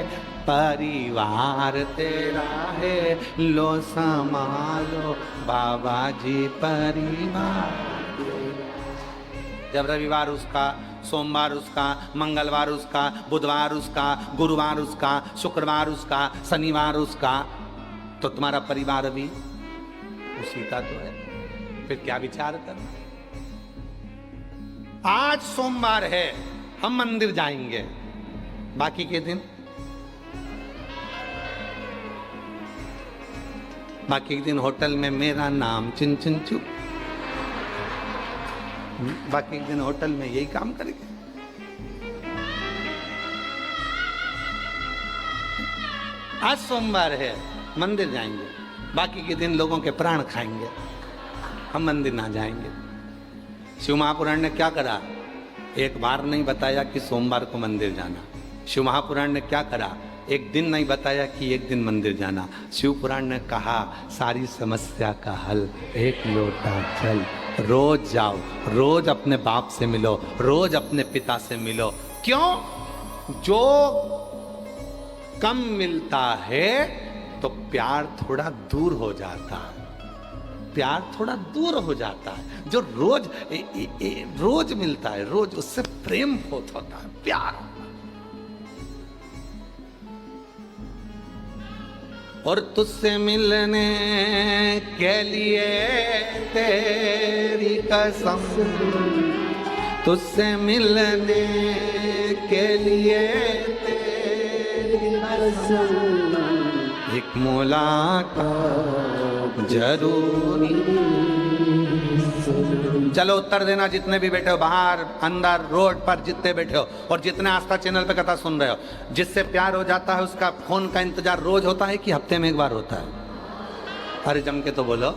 परिवार तेरा है, लो संभालो बाबा जी परिवार। जब रविवार उसका, सोमवार उसका, मंगलवार उसका, बुधवार उसका, गुरुवार उसका, शुक्रवार उसका, शनिवार उसका, तो तुम्हारा परिवार भी उसी का तो है। फिर क्या विचार करना? आज सोमवार है, हम मंदिर जाएंगे, बाकी के दिन होटल में मेरा नाम चिन चिन चुप, बाकी के दिन होटल में यही काम करेंगे। आज सोमवार है, मंदिर जाएंगे, बाकी के दिन लोगों के प्राण खाएंगे, हम मंदिर ना जाएंगे। शिव महापुराण ने क्या करा? एक बार नहीं बताया कि सोमवार को मंदिर जाना। शिव महापुराण ने क्या करा? एक दिन नहीं बताया कि एक दिन मंदिर जाना। शिव पुराण ने कहा सारी समस्या का हल एक लोटा जल, रोज जाओ, रोज अपने बाप से मिलो, रोज अपने पिता से मिलो। क्यों? जो कम मिलता है तो प्यार थोड़ा दूर हो जाता है, प्यार थोड़ा दूर हो जाता है। जो रोज रोज मिलता है, रोज उससे प्रेम बहुत होता है, प्यार। और तुझसे मिलने के लिए तेरी कसम, तुझसे मिलने के लिए तेरी कसम, एक मुलाकात जरूरी। चलो उत्तर देना जितने भी बैठे हो, बाहर अंदर रोड पर जितने बैठे हो, और जितने आस्था चैनल पे कथा सुन रहे हो, जिससे प्यार हो जाता है उसका फोन का इंतजार रोज होता है कि हफ्ते में एक बार होता है? अरे जम के तो बोलो,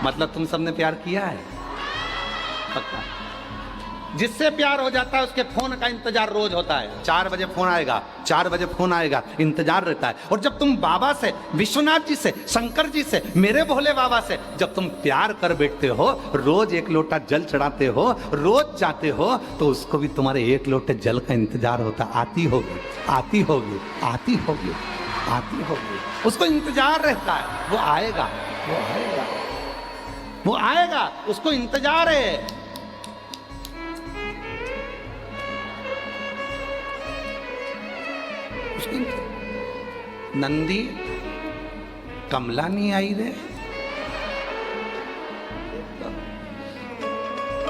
मतलब तुम सबने प्यार किया है पक्का? जिससे प्यार हो जाता है उसके फोन का इंतजार रोज होता है। 4 बजे फोन आएगा, 4 बजे फोन आएगा, इंतजार रहता है। और जब तुम बाबा से, विश्वनाथ जी से, शंकर जी से, मेरे भोले बाबा से जब तुम प्यार कर बैठते हो, रोज एक लोटा जल चढ़ाते हो, रोज जाते हो, तो उसको भी तुम्हारे एक लोटे जल का इंतजार होता। आती होगी, आती होगी, आती होगी, आती होगी, उसको इंतजार रहता है। वो आएगा, वो आएगा, वो आएगा, उसको इंतजार है। पूछेंगे नंदी कमला नहीं आई रे।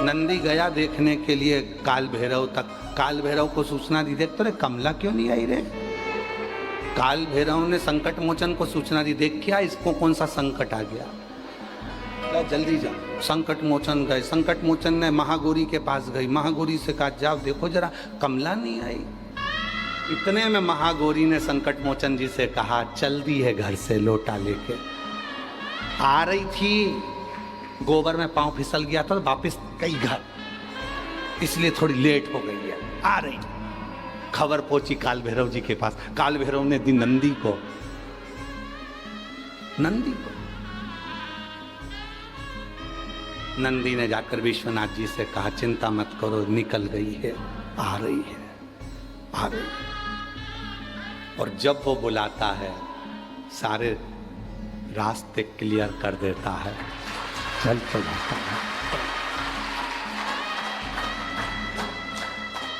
नंदी गया देखने के लिए काल भैरव तक, काल भैरव को सूचना दी, देख तो रे कमला क्यों नहीं आई रे। काल भैरव ने संकट मोचन को सूचना दी, देख क्या इसको कौन सा संकट आ गया, जल्दी जाओ। संकट मोचन गए, संकट मोचन ने महागौरी के पास गई, महागौरी से कहा जाओ देखो जरा कमला नहीं आई। इतने में महागौरी ने संकट मोचन जी से कहा चल दी है घर से लोटा लेके। आ रही थी, गोबर में पांव फिसल गया था, वापस गई घर, इसलिए थोड़ी लेट हो गई है। आ रही, खबर पहुंची काल भैरव जी के पास। काल भैरव ने दी नंदी को, नंदी ने जाकर विश्वनाथ जी से कहा चिंता मत करो, निकल गई है, आ रही है, आ रही है। और जब वो बुलाता है सारे रास्ते क्लियर कर देता है, चल जाता है।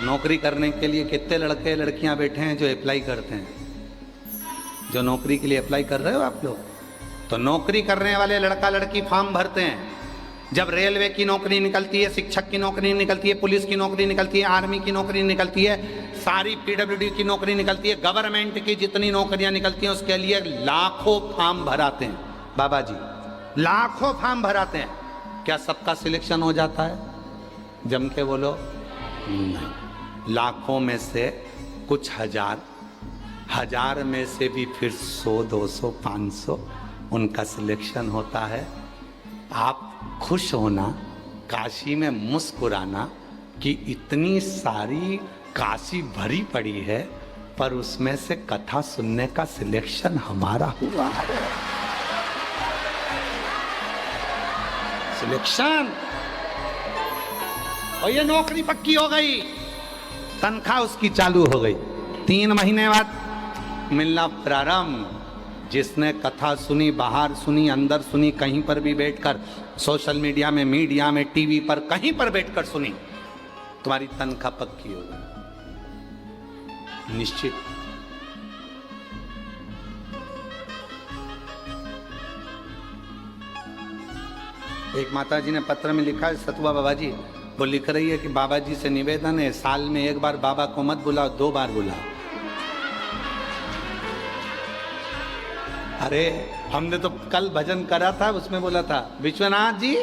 नौकरी करने के लिए कितने लड़के लड़कियां बैठे हैं जो अप्लाई करते हैं, जो नौकरी के लिए अप्लाई कर रहे हो आप लोग, तो नौकरी करने वाले लड़का लड़की फॉर्म भरते हैं। जब रेलवे की नौकरी निकलती है, शिक्षक की नौकरी निकलती है, पुलिस की नौकरी निकलती है, आर्मी की नौकरी निकलती है, सारी पीडब्ल्यूडी की नौकरी निकलती है, गवर्नमेंट की जितनी नौकरियां निकलती हैं उसके लिए लाखों फॉर्म भराते हैं बाबा जी, लाखों फॉर्म भराते हैं। क्या सबका सिलेक्शन हो जाता है? जम के बोलो नहीं। लाखों में से कुछ हजार, हजार में से भी फिर 100, 200, 500 उनका सिलेक्शन होता है। आप खुश होना, काशी में मुस्कुराना कि इतनी सारी काशी भरी पड़ी है, पर उसमें से कथा सुनने का सिलेक्शन हमारा हुआ है। सिलेक्शन, और ये नौकरी पक्की हो गई, तनख्वाह उसकी चालू हो गई, 3 महीने बाद मिलना प्रारंभ। जिसने कथा सुनी, बाहर सुनी, अंदर सुनी, कहीं पर भी बैठकर, सोशल मीडिया में, मीडिया में, टीवी पर, कहीं पर बैठकर सुनी, तुम्हारी तनख्वाह पक्की हो गई, निश्चित। एक माता जी ने पत्र में लिखा है, सतुआ बाबा जी, वो लिख रही है कि बाबा जी से निवेदन है, साल में 1 बार बाबा को मत बुलाओ, 2 बार बुलाओ। अरे हमने तो कल भजन करा था, उसमें बोला था विश्वनाथ जी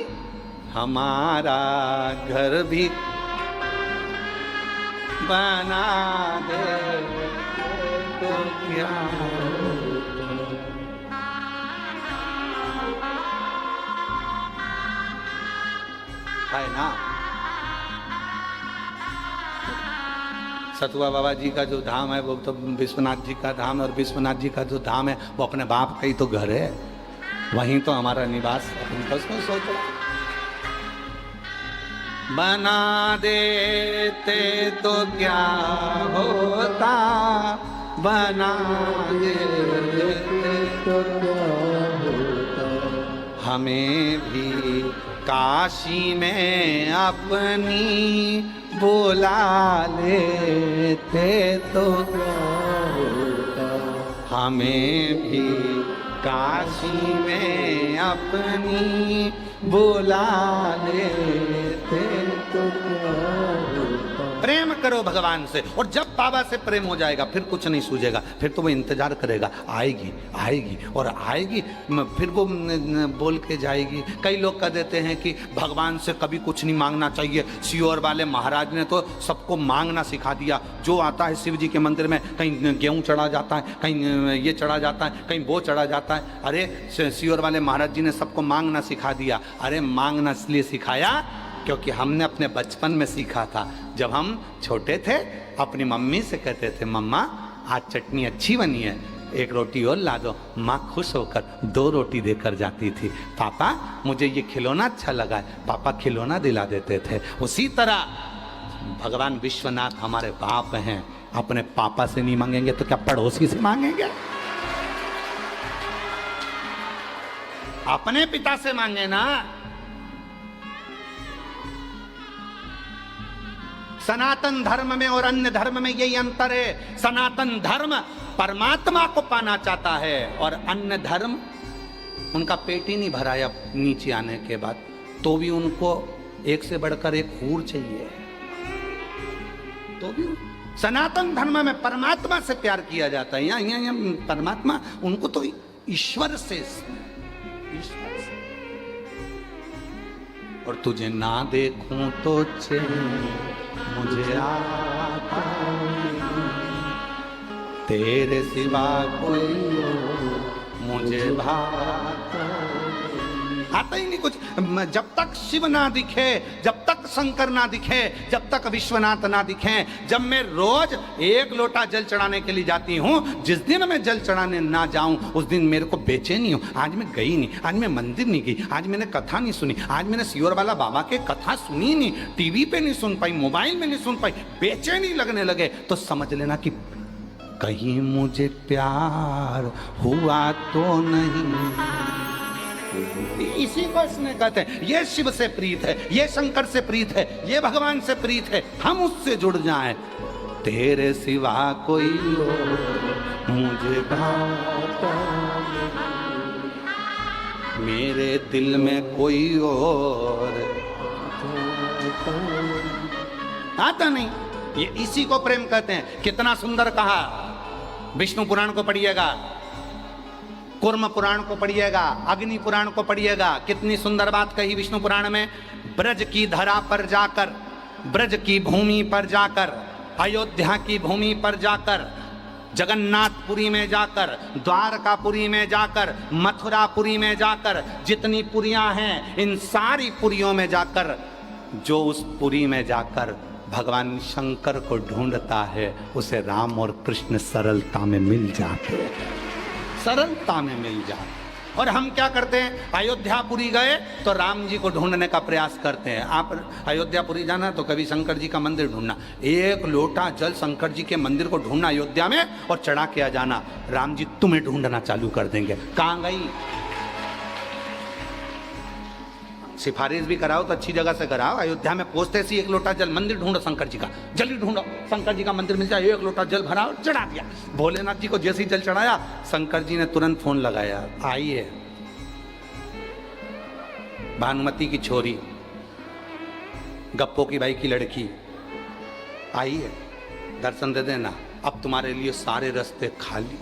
हमारा घर भी बना दे तो क्या है ना। सतुआ बाबा जी का जो धाम है वो तो विश्वनाथ जी का धाम है, और विश्वनाथ जी का जो धाम है वो अपने बाप का ही तो घर है, वहीं तो हमारा निवास है। उसमें सोचो, बना देते तो क्या होता, बना देते तो क्या होता, हमें भी काशी में अपनी बुला लेते तो क्या होता, हमें भी काशी में अपनी बुला लेते तो क्या होता। प्रेम करो भगवान से, और जब बाबा से प्रेम हो जाएगा फिर कुछ नहीं सूझेगा, फिर तो वो इंतजार करेगा, आएगी आएगी और आएगी, फिर वो बोल के जाएगी। कई लोग कह देते हैं कि भगवान से कभी कुछ नहीं मांगना चाहिए, सियोर वाले महाराज ने तो सबको मांगना सिखा दिया। जो आता है शिव जी के मंदिर में, कहीं गेहूँ चढ़ा जाता है, कहीं ये चढ़ा जाता है, कहीं वो चढ़ा जाता है। अरे सियोर वाले महाराज जी ने सबको मांगना सिखा दिया। अरे मांगना इसलिए सिखाया क्योंकि हमने अपने बचपन में सीखा था। जब हम छोटे थे अपनी मम्मी से कहते थे, मम्मा आज चटनी अच्छी बनी है, 1 रोटी और ला दो। माँ खुश होकर 2 रोटी देकर जाती थी। पापा मुझे ये खिलौना अच्छा लगा है, पापा खिलौना दिला देते थे। उसी तरह भगवान विश्वनाथ हमारे बाप हैं, अपने पापा से नहीं मांगेंगे तो क्या पड़ोसी से मांगेंगे? अपने पिता से मांगे ना। सनातन धर्म में और अन्य धर्म में यही अंतर है। सनातन धर्म परमात्मा को पाना चाहता है और अन्य धर्म, उनका पेट ही नहीं भराया नीचे आने के बाद, तो भी उनको एक से बढ़कर एक हूर चाहिए। तो भी सनातन धर्म में परमात्मा से प्यार किया जाता है। यहाँ परमात्मा, उनको तो ईश्वर से। और तुझे ना देखूं तो मुझे आता, तेरे सिवा कोई मुझे भाता आता ही नहीं कुछ। जब तक शिव ना दिखे, जब तक शंकर ना दिखे, जब तक विश्वनाथ ना दिखे, जब मैं रोज एक लोटा जल चढ़ाने के लिए जाती हूँ, जिस दिन मैं जल चढ़ाने ना जाऊं उस दिन मेरे को बेचैनी हूँ। आज मैं गई नहीं, आज मैं मंदिर नहीं गई, आज मैंने कथा नहीं सुनी, आज मैंने सियोर वाला बाबा के कथा सुनी नहीं, टीवी पे नहीं सुन पाई, मोबाइल में नहीं सुन पाई, बेचैनी लगने लगे, तो समझ लेना कि कहीं मुझे प्यार हुआ तो नहीं। इसी को इसमें कहते हैं ये शिव से प्रीत है, ये शंकर से प्रीत है, ये भगवान से प्रीत है, हम उससे जुड़ जाएं। तेरे सिवा कोई मुझे भाता, मेरे दिल में कोई और आता नहीं। ये इसी को प्रेम कहते हैं। कितना सुंदर कहा। विष्णु पुराण को पढ़िएगा, कूर्म पुराण को पढ़िएगा, अग्नि पुराण को पढ़िएगा, कितनी सुंदर बात कही विष्णु पुराण में। ब्रज की धरा पर जाकर, ब्रज की भूमि पर जाकर, अयोध्या की भूमि पर जाकर, जगन्नाथपुरी में जाकर, द्वारकापुरी में जाकर, मथुरापुरी में जाकर, जितनी पुरियां हैं इन सारी पुरियों में जाकर, जो उस पुरी में जाकर भगवान शंकर को ढूंढता है, उसे राम और कृष्ण सरलता में मिल जाते हैं, सरलता में मिल जाते। और हम क्या करते हैं, अयोध्यापुरी गए तो राम जी को ढूंढने का प्रयास करते हैं। आप अयोध्यापुरी जाना तो कभी शंकर जी का मंदिर ढूंढना, एक लोटा जल शंकर जी के मंदिर को ढूंढना अयोध्या में और चढ़ा के आ जाना, राम जी तुम्हें ढूंढना चालू कर देंगे। कहाँ गई? सिफारिश भी कराओ तो अच्छी जगह से कराओ। अयोध्या में पहुंचते सी एक लोटा जल, मंदिर ढूंढो शंकर जी का, जल्दी ढूंढो शंकर जी का मंदिर मिल जाए, एक लोटा जल भरा और चढ़ा दिया। भोलेनाथ जी को जैसे ही जल चढ़ाया, शंकर जी ने तुरंत फोन लगाया, आइए भानुमति की छोरी, गप्पो की भाई की लड़की, आइए दर्शन दे देना, अब तुम्हारे लिए सारे रास्ते खाली।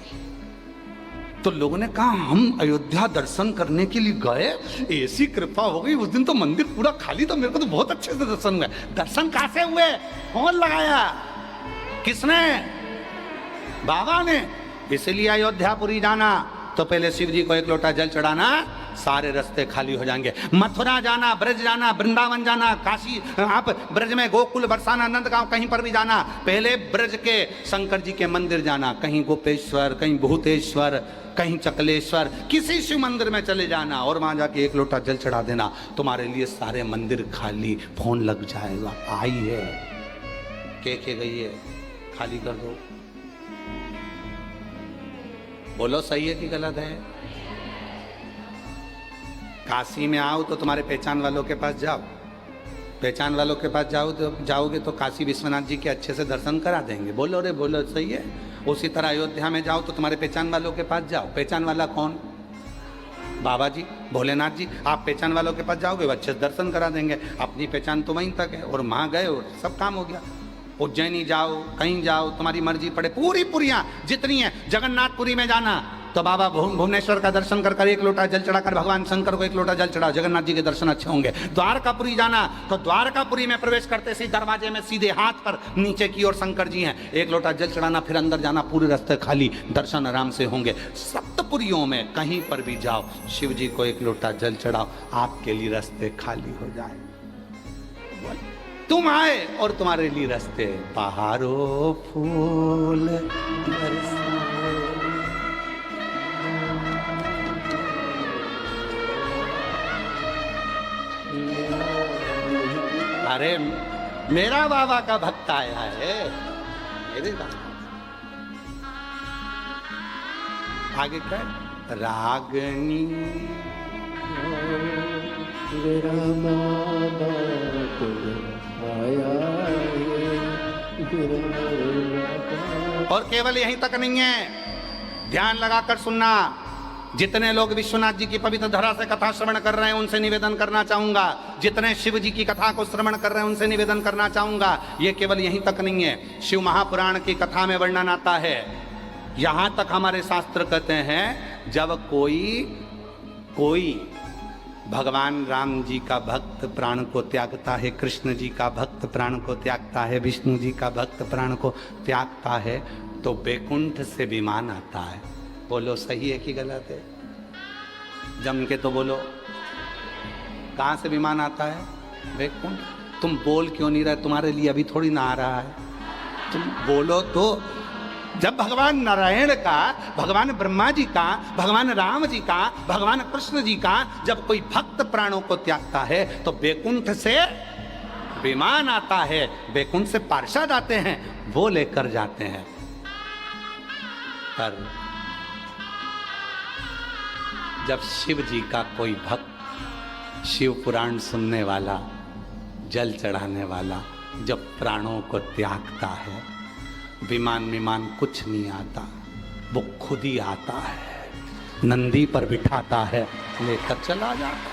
तो लोगों ने कहा हम अयोध्या दर्शन करने के लिए गए, ऐसी कृपा हो गई, उस दिन तो मंदिर पूरा खाली था, मेरे को तो बहुत अच्छे से दर्शन हुए। दर्शन कैसे हुए? कौन लगाया? किसने? बाबा ने। इसलिए अयोध्यापुरी जाना तो पहले शिव जी को एक लोटा जल चढ़ाना, सारे रास्ते खाली हो जाएंगे। मथुरा जाना, ब्रज जाना, वृंदावन जाना, काशी, आप ब्रज में गोकुल, बरसाना, नंदगांव, कहीं पर भी जाना, पहले ब्रज के शंकर जी के मंदिर जाना, कहीं गोपेश्वर, कहीं भूतेश्वर, कहीं चकलेश्वर, किसी शिव मंदिर में चले जाना और वहां जाके एक लोटा जल चढ़ा देना, तुम्हारे लिए सारे मंदिर खाली, फोन लग जाएगा, आई है के गई है, खाली कर दो। बोलो सही है कि गलत है? काशी में आओ तो तुम्हारे पहचान वालों के पास जाओ, पहचान वालों के पास जाओ तो जाओगे तो काशी विश्वनाथ जी के अच्छे से दर्शन करा देंगे। बोलो रे बोलो, सही है। उसी तरह अयोध्या में जाओ तो तुम्हारे पहचान वालों के पास जाओ। पहचान वाला कौन? बाबा जी, भोलेनाथ जी। आप पहचान वालों के पास जाओगे, वो अच्छे से दर्शन करा देंगे। अपनी पहचान तो वहीं तक है, और वहाँ गए और सब काम हो गया। उज्जैनी जाओ, कहीं जाओ, तुम्हारी मर्जी पड़े, पूरी पुरियां जितनी है। जगन्नाथपुरी में जाना तो बाबा भुवनेश्वर का दर्शन कर कर एक लोटा जल चढ़ाकर भगवान शंकर को एक लोटा जल चढ़ाओ, जगन्नाथ जी के दर्शन अच्छे होंगे। द्वारकापुरी जाना तो द्वारकापुरी में प्रवेश करते सी दरवाजे में सीधे हाथ पर नीचे की ओर शंकर जी हैं, एक लोटा जल चढ़ाना, फिर अंदर जाना, पूरे रास्ते खाली, दर्शन आराम से होंगे। सप्तपुरियों में कहीं पर भी जाओ, शिव जी को एक लोटा जल चढ़ाओ, आपके लिए रास्ते खाली हो जाए। तुम आए और तुम्हारे लिए रास्ते, पहाड़ों फूल अरे मेरा बाबा का भक्त आया है, मेरे बाबा। आगे क्या? रागनी मेरा बाबा आया है, और केवल यहीं तक नहीं है, ध्यान लगाकर सुनना। जितने लोग विश्वनाथ जी की पवित्र धरा से कथा श्रवण कर रहे हैं उनसे निवेदन करना चाहूंगा, जितने शिव जी की कथा को श्रवण कर रहे हैं उनसे निवेदन करना चाहूंगा, ये केवल यहीं तक नहीं है। शिव महापुराण की कथा में वर्णन आता है, यहां तक हमारे शास्त्र कहते हैं, जब कोई भगवान राम जी का भक्त प्राण को त्यागता है, कृष्ण जी का भक्त प्राण को त्यागता है, विष्णु जी का भक्त प्राण को त्यागता है, तो बैकुंठ से विमान आता है। बोलो सही है कि गलत है? जम के तो बोलो, कहाँ से विमान आता है? बैकुंठ। तुम बोल क्यों नहीं रहे? तुम्हारे लिए अभी थोड़ी ना आ रहा है, तुम बोलो तो। जब भगवान नारायण का, भगवान ब्रह्मा जी का, भगवान राम जी का, भगवान कृष्ण जी का जब कोई भक्त प्राणों को त्यागता है तो बैकुंठ से विमान आता है, बैकुंठ से पार्षद आते हैं, वो लेकर जाते हैं। पर जब शिव जी का कोई भक्त, शिव पुराण सुनने वाला, जल चढ़ाने वाला जब प्राणों को त्यागता है, विमान कुछ नहीं आता, वो खुद ही आता है, नंदी पर बिठाता है, लेकर चला जाता।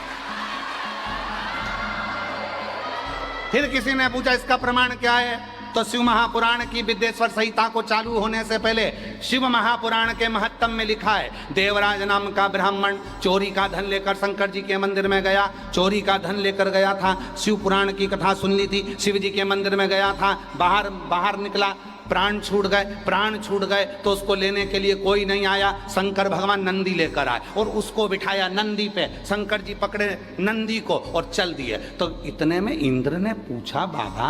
फिर किसी ने पूछा इसका प्रमाण क्या है? तो शिव महापुराण की विद्येश्वर संहिता को चालू होने से पहले शिव महापुराण के महत्तम में लिखा है, देवराज नाम का ब्राह्मण चोरी का धन लेकर शंकर जी के मंदिर में गया, चोरी का धन लेकर गया था, शिव पुराण की कथा सुन ली थी, शिव जी के मंदिर में गया था, बाहर निकला, प्राण छूट गए तो उसको लेने के लिए कोई नहीं आया, शंकर भगवान नंदी लेकर आए और उसको बिठाया नंदी पे, शंकर जी पकड़े नंदी को और चल दिए। तो इतने में इंद्र ने पूछा, बाबा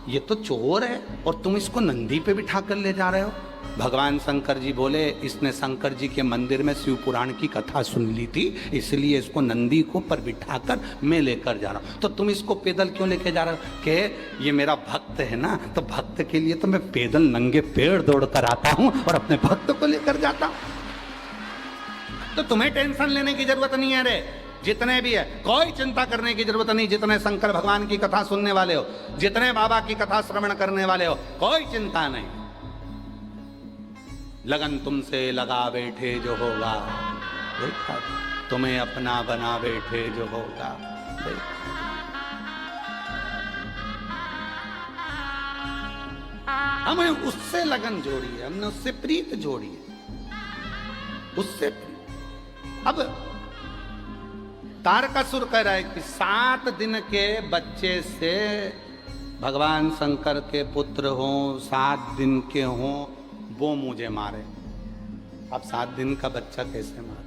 ये तो चोर है और तुम इसको नंदी पे बिठा कर ले जा रहे हो? भगवान शंकर जी बोले, इसने शंकर जी के मंदिर में शिव पुराण की कथा सुन ली थी, इसलिए इसको नंदी को पर बिठाकर मैं लेकर जा रहा हूँ। तो तुम इसको पैदल क्यों लेके जा रहे हो? कि ये मेरा भक्त है ना, तो भक्त के लिए तो मैं पैदल नंगे पैर दौड़ कर आता हूँ और अपने भक्त को लेकर जाता हूँ। तो तुम्हें टेंशन लेने की जरूरत नहीं है रे, जितने भी है कोई चिंता करने की जरूरत नहीं, जितने शंकर भगवान की कथा सुनने वाले हो, जितने बाबा की कथा श्रवण करने वाले हो, कोई चिंता नहीं। लगन तुमसे लगा बैठे जो होगा, देखा तुम्हें अपना बना बैठे जो होगा, हमें उससे लगन जोड़ी है, हमने उससे प्रीत जोड़ी है, उससे अब तारकासुर कह रहा है कि 7 दिन के बच्चे से भगवान शंकर के पुत्र हों, 7 दिन के हों, वो मुझे मारे। अब 7 दिन का बच्चा कैसे मारे?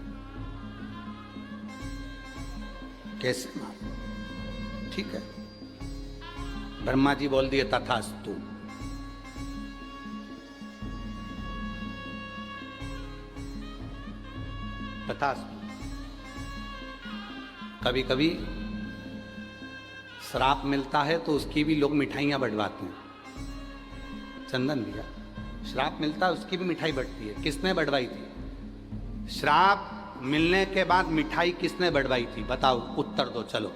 कैसे मारे? ठीक है, ब्रह्मा जी बोल दिए तथास्तु। तथास्तु। कभी कभी श्राप मिलता है तो उसकी भी लोग मिठाइयाँ बढ़वाते हैं। चंदन भैया, श्राप मिलता है उसकी भी मिठाई बढ़ती है। किसने बढ़वाई थी? श्राप मिलने के बाद मिठाई किसने बढ़वाई थी? बताओ, उत्तर दो। चलो,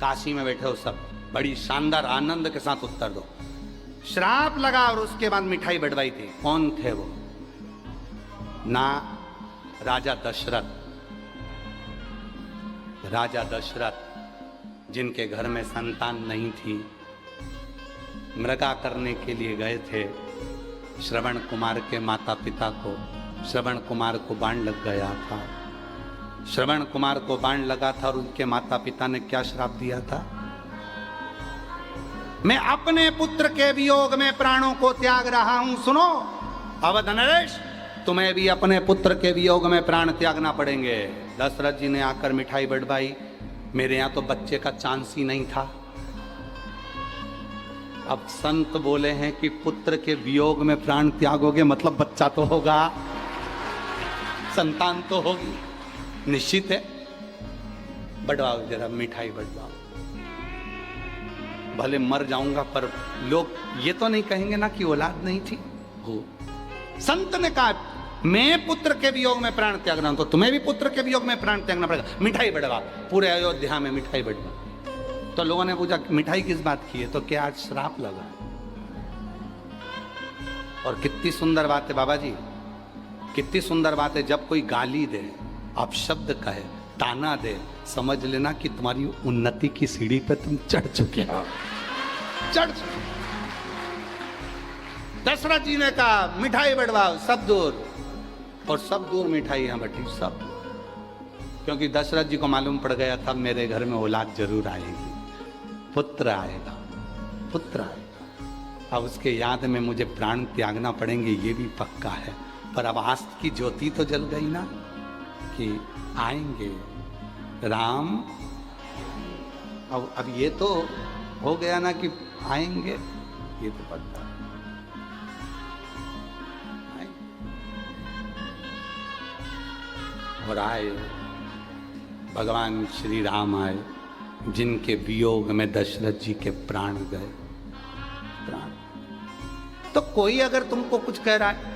काशी में बैठे हो सब, बड़ी शानदार आनंद के साथ उत्तर दो। श्राप लगा और उसके बाद मिठाई बढ़वाई थी, कौन थे वो? ना राजा दशरथ। राजा दशरथ जिनके घर में संतान नहीं थी, मृगा करने के लिए गए थे। श्रवण कुमार के माता पिता को, श्रवण कुमार को बाण लग गया था। श्रवण कुमार को बाण लगा था और उनके माता पिता ने क्या श्राप दिया था? मैं अपने पुत्र के वियोग में प्राणों को त्याग रहा हूं। सुनो अवध नरेश, तुम्हें भी अपने पुत्र के वियोग में प्राण त्यागना पड़ेंगे। दशरथ जी ने आकर मिठाई बढ़वाई, मेरे यहां तो बच्चे का चांस ही नहीं था। अब संत बोले हैं कि पुत्र के वियोग में प्राण त्यागोगे मतलब बच्चा तो होगा, संतान तो होगी, निश्चित है। बढ़वाओ जरा मिठाई बढ़वाओ। भले मर जाऊंगा पर लोग ये तो नहीं कहेंगे ना कि औलाद नहीं थी। हो संत ने कहा मैं पुत्र के वियोग में प्राण त्याग रहा हूं, तो तुम्हें भी पुत्र के वियोग में प्राण त्यागना पड़ेगा। मिठाई बढ़वा, पूरे अयोध्या में मिठाई बढ़वा। तो लोगों ने पूछा मिठाई किस बात की है? तो क्या आज श्राप लगा? और कितनी सुंदर बात है बाबा जी, कितनी सुंदर बात है। जब कोई गाली दे, अपशब्द कहे, ताना दे, समझ लेना कि तुम्हारी उन्नति की सीढ़ी पे तुम चढ़ चुके हो, चढ़ चुके। दशरथ जी ने कहा मिठाई बढ़वाओ, सब दूर, और सब दूर मिठाई यहां बटी, सब दूर। क्योंकि दशरथ जी को मालूम पड़ गया था मेरे घर में औलाद जरूर आएगी, पुत्र आएगा, पुत्र आएगा। अब उसके याद में मुझे प्राण त्यागना पड़ेंगे, ये भी पक्का है। पर अब आस्था की ज्योति तो जल गई ना कि आएंगे राम। अब ये तो हो गया ना कि आएंगे, ये तो पक्का आएंगे। और आए भगवान श्री राम आए, जिनके वियोग में दशरथ जी के प्राण गए, प्राण। तो कोई अगर तुमको कुछ कह रहा है,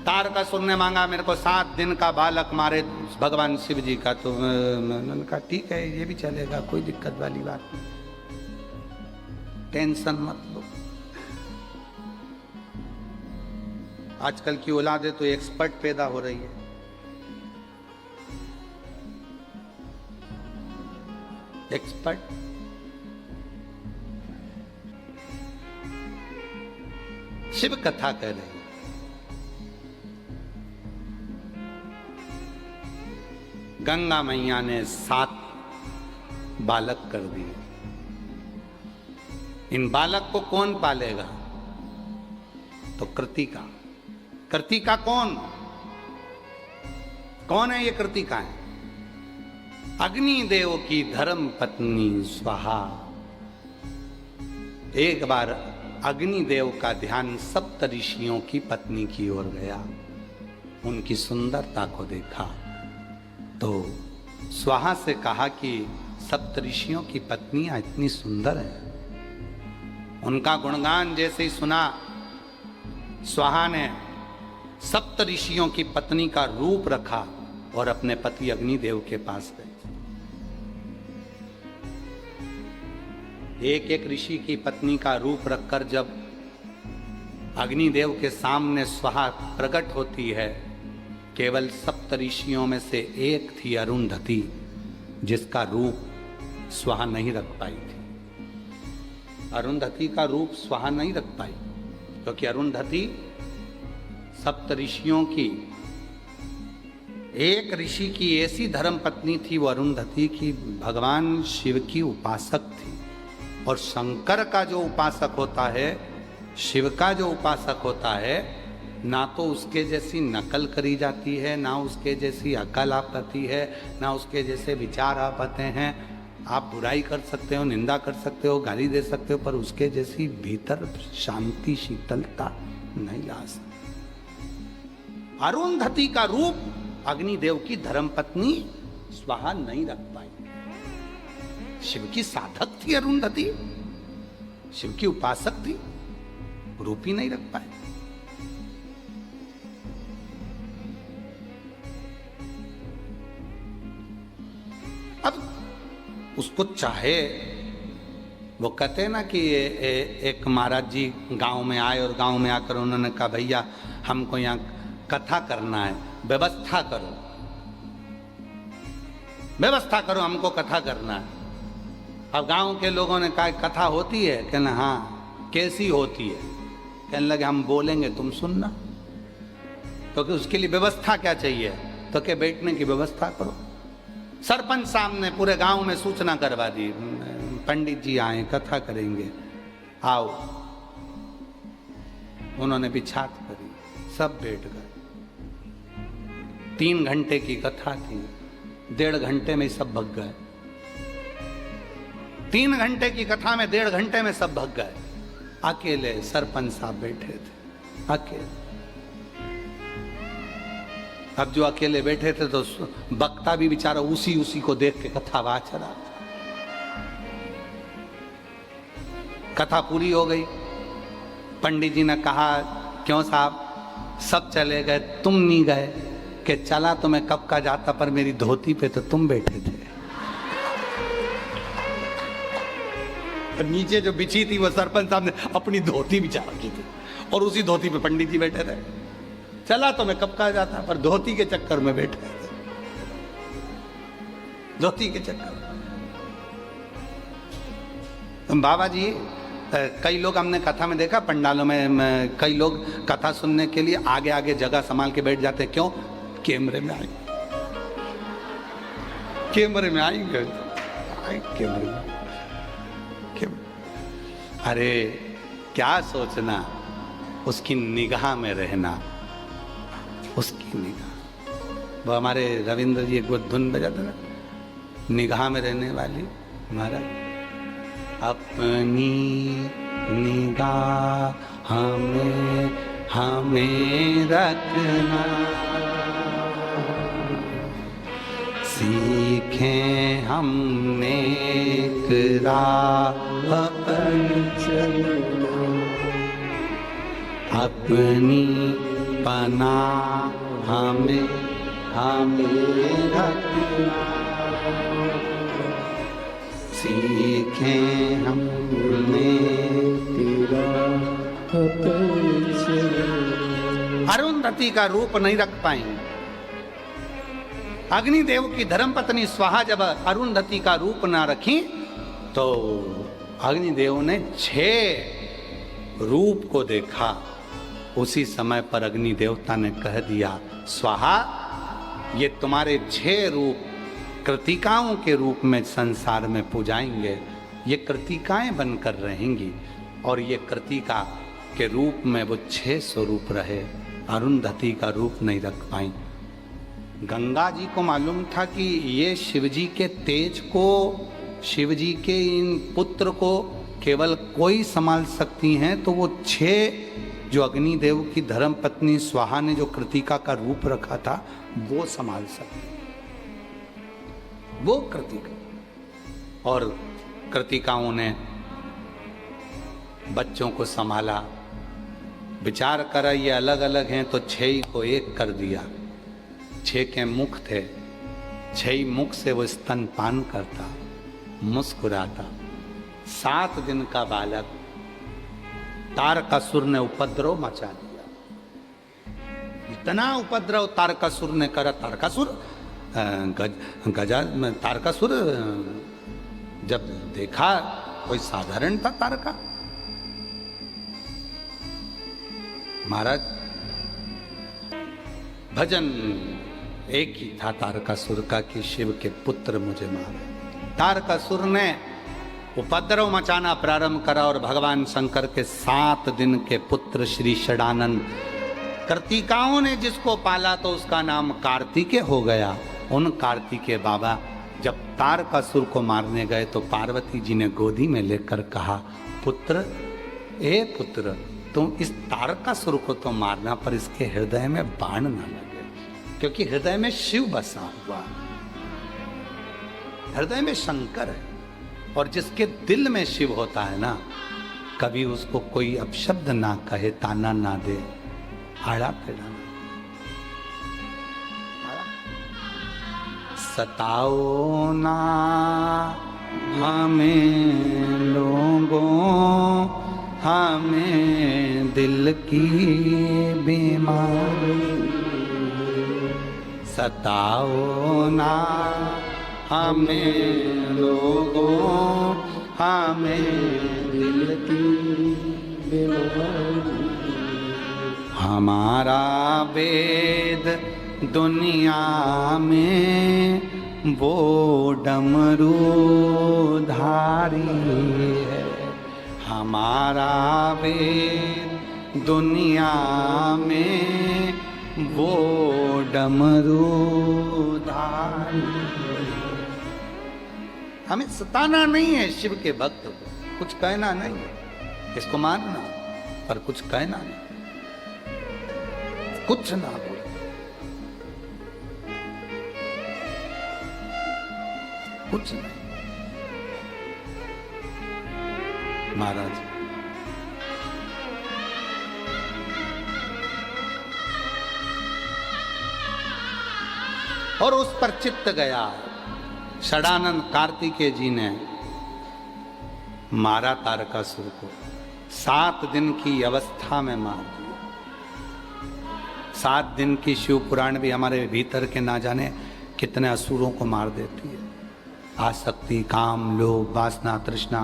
तारकासुर ने मांगा मेरे को 7 दिन का बालक मारे भगवान शिव जी का, तो मैंने कहा ठीक है ये भी चलेगा, कोई दिक्कत वाली बात नहीं, टेंशन मत लो। आजकल की औलादे तो एक्सपर्ट पैदा हो रही है। एक्सपर्ट, शिव कथा कह रहे हैं। गंगा मैया ने 7 बालक कर दिए। इन बालक को कौन पालेगा? तो कृतिका। कृतिका कौन? कौन है ये कृतिका? है अग्निदेव की धर्म पत्नी स्वाहा। एक बार अग्निदेव का ध्यान सप्त ऋषियों की पत्नी की ओर गया, उनकी सुंदरता को देखा तो स्वाहा से कहा कि सप्त ऋषियों की पत्नियां इतनी सुंदर है। उनका गुणगान जैसे ही सुना, स्वाहा ने सप्त ऋषियों की पत्नी का रूप रखा और अपने पति अग्निदेव के पास गए। एक एक ऋषि की पत्नी का रूप रखकर जब अग्निदेव के सामने स्वाहा प्रकट होती है, केवल सप्त ऋषियों में से एक थी अरुंधति, जिसका रूप स्वाहा नहीं रख पाई थी। अरुंधति का रूप स्वाहा नहीं रख पाई, क्योंकि अरुंधति सप्त ऋषियों की एक ऋषि की ऐसी धर्म पत्नी थी, वो अरुंधति की भगवान शिव की उपासक थी। और शंकर का जो उपासक होता है, शिव का जो उपासक होता है, ना तो उसके जैसी नकल करी जाती है, ना उसके जैसी अकल आ पाती है, ना उसके जैसे विचार आ पाते हैं। आप बुराई कर सकते हो, निंदा कर सकते हो, गाली दे सकते हो, पर उसके जैसी भीतर शांति शीतलता नहीं ला सकते। अरुंधति का रूप अग्निदेव की धर्मपत्नी स्वाहा नहीं रख पाई। शिव की साधक थी अरुंधति, शिव की उपासक थी, रूप ही नहीं रख पाए। अब उसको चाहे, वो कहते हैं ना कि एक महाराज जी गांव में आए और गांव में आकर उन्होंने कहा भैया हमको यहाँ कथा करना है, व्यवस्था करो, व्यवस्था करो, हमको कथा करना है। अब गांव के लोगों ने कहा कथा होती है? कहना हाँ। कैसी होती है? कहने लगे हम बोलेंगे तुम सुनना। तो कि उसके लिए व्यवस्था क्या चाहिए? तो के बैठने की व्यवस्था करो। सरपंच साहब ने पूरे गांव में सूचना करवा दी, पंडित जी आए, कथा करेंगे, आओ। उन्होंने बिछात करी, सब बैठ गए। 3 घंटे की कथा थी, 1.5 घंटे में सब भग गए। 3 घंटे की कथा में 1.5 घंटे में सब भग गए। अकेले सरपंच साहब बैठे थे, अकेले। अब जो अकेले बैठे थे तो वक्ता भी बेचारा उसी को देख के कथा वाच रहा था। कथा पूरी हो गई। पंडित जी ने कहा क्यों साहब सब चले गए, तुम नहीं गए? कि चला तो मैं कब का जाता, पर मेरी धोती पे तो तुम बैठे थे। नीचे जो बिछी थी वो सरपंच साहब ने अपनी धोती बिछा रखी थी, और उसी धोती पे पंडित जी बैठे रहे। चला तो मैं कब का जाता, पर धोती के चक्कर में बैठे, धोती के चक्कर में। बाबा जी, कई लोग हमने कथा में देखा, पंडालों में कई लोग कथा सुनने के लिए आगे आगे जगह संभाल के बैठ जाते। क्यों? कैमरे में आएंगे, कैमरे में आएंगे, कैमरे में। अरे क्या सोचना, उसकी निगाह में रहना, उसकी निगाह। वो हमारे रविंद्र जी एक वो धुन बजाते ना, निगाह में रहने वाली महाराज, अपनी निगाह हमें रखना, सीखें हमने एक राह पर चलना, अपनी पनाह हमें रखना, सीखें हमने अरुंधति का रूप नहीं रख पाएंगे। अग्निदेव की धर्मपत्नी स्वाहा जब अरुंधति का रूप ना रखी तो अग्निदेव ने 6 रूप को देखा। उसी समय पर अग्नि देवता ने कह दिया, स्वाहा, ये तुम्हारे 6 रूप कृतिकाओं के रूप में संसार में पूजाएंगे। ये कृतिकाएं बनकर रहेंगी और ये कृतिका के रूप में वो 6 स्वरूप रहे, अरुंधति का रूप नहीं रख पाई। गंगा जी को मालूम था कि ये शिवजी के तेज को, शिवजी के इन पुत्र को केवल कोई संभाल सकती हैं, तो वो 6 जो अग्निदेव की धर्म पत्नी स्वाहा ने जो कृतिका का रूप रखा था वो संभाल सकती, वो कृतिका। और कृतिकाओं ने बच्चों को संभाला, विचार करा ये अलग अलग हैं तो 6 को एक कर दिया। 6 के मुख थे, 6 मुख से वो स्तनपान करता, मुस्कुराता। 7 दिन का बालक तारकासुर ने उपद्रव मचा दिया, इतना उपद्रव तारकासुर ने करा। तारकासुर जब देखा कोई साधारण था तारका, महाराज भजन एक ही था तारकासुर का कि शिव के पुत्र मुझे मारे। तारकासुर ने उपद्रव मचाना प्रारंभ करा और भगवान शंकर के 7 दिन के पुत्र श्री षडानंद, कृतिकाओं ने जिसको पाला तो उसका नाम कार्तिकेय हो गया। उन कार्तिकेय बाबा जब तारकासुर को मारने गए तो पार्वती जी ने गोदी में लेकर कहा, पुत्र, ए पुत्र, तुम इस तारकासुर को तो मारना पर इसके हृदय में बाण ना लगे, क्योंकि हृदय में शिव बसा हुआ, हृदय में शंकर है। और जिसके दिल में शिव होता है ना, कभी उसको कोई अपशब्द ना कहे, ताना ना दे, आड़ा पेड़ा ना। सताओ ना हमें लोगों, हमें दिल की बीमारी, सताओ ना हमें लोगों, हमें दिल की बीमारी। हमारा वेद दुनिया में वो डमरू धारी है, हमारा वेद दुनिया में वो डमरू धारी। हमें सताना नहीं है शिव के भक्त को, कुछ कहना नहीं है, इसको मानना पर कुछ कहना नहीं, कुछ ना बोले। कुछ नहीं महाराज। और उस पर चित्त गया। षडानंद कार्तिकेय जी ने मारा तारकासुर को, 7 दिन की अवस्था में मार दिया। 7 दिन की शिव पुराण भी हमारे भीतर के ना जाने कितने असुरों को मार देती है। आसक्ति, काम, लोभ, वासना, तृष्णा,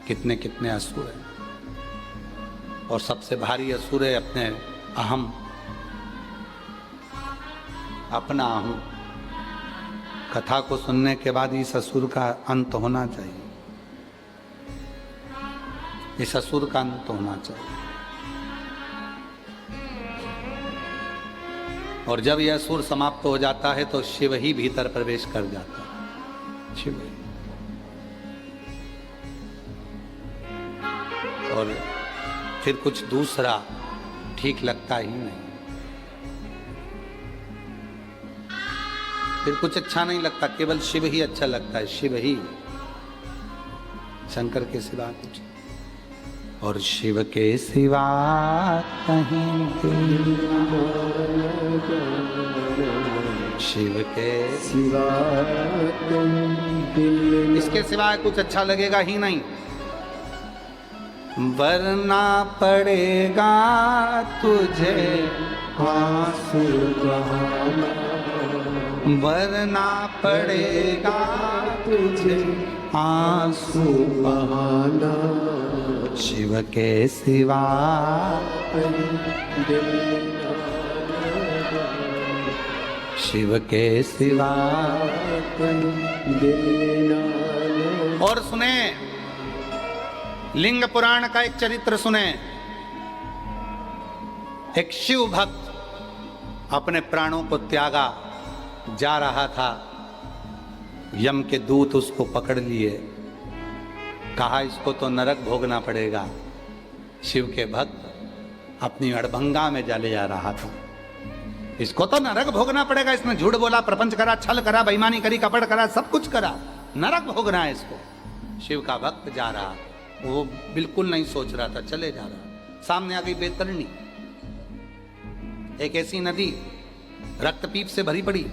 कितने कितने असुर हैं। और सबसे भारी असुर है अपने अहम, अपना अहम। कथा को सुनने के बाद इस असुर का अंत होना चाहिए, इस असुर का अंत होना चाहिए। और जब यह असुर समाप्त हो जाता है तो शिव ही भीतर प्रवेश कर जाता है, शिव ही। और फिर कुछ दूसरा ठीक लगता ही नहीं, फिर कुछ अच्छा नहीं लगता, केवल शिव ही अच्छा लगता है, शिव ही, शंकर के सिवा कुछ। और शिव के सिवा कहीं शिव के सिवा इसके सिवा कुछ अच्छा लगेगा ही नहीं। वरना पड़ेगा तुझे आंसू बहाना, वरना पड़ेगा तुझे आंसू बहाना। शिव के सिवा शिव के सिवा। और सुने, लिंग पुराण का एक चरित्र सुने। एक शिव भक्त अपने प्राणों को त्यागा जा रहा था, यम के दूत उसको पकड़ लिए, कहा इसको तो नरक भोगना पड़ेगा। शिव के भक्त अपनी अड़भंगा में जले जा रहा था, इसको तो नरक भोगना पड़ेगा, इसने झूठ बोला, प्रपंच करा, छल करा, बेईमानी करी, कपट करा, सब कुछ करा, नरक भोगना है इसको। शिव का भक्त जा रहा, वो बिल्कुल नहीं सोच रहा था, चले जा रहा। सामने आ गई बैतरणी, एक ऐसी नदी रक्तपीप से भरी पड़ी,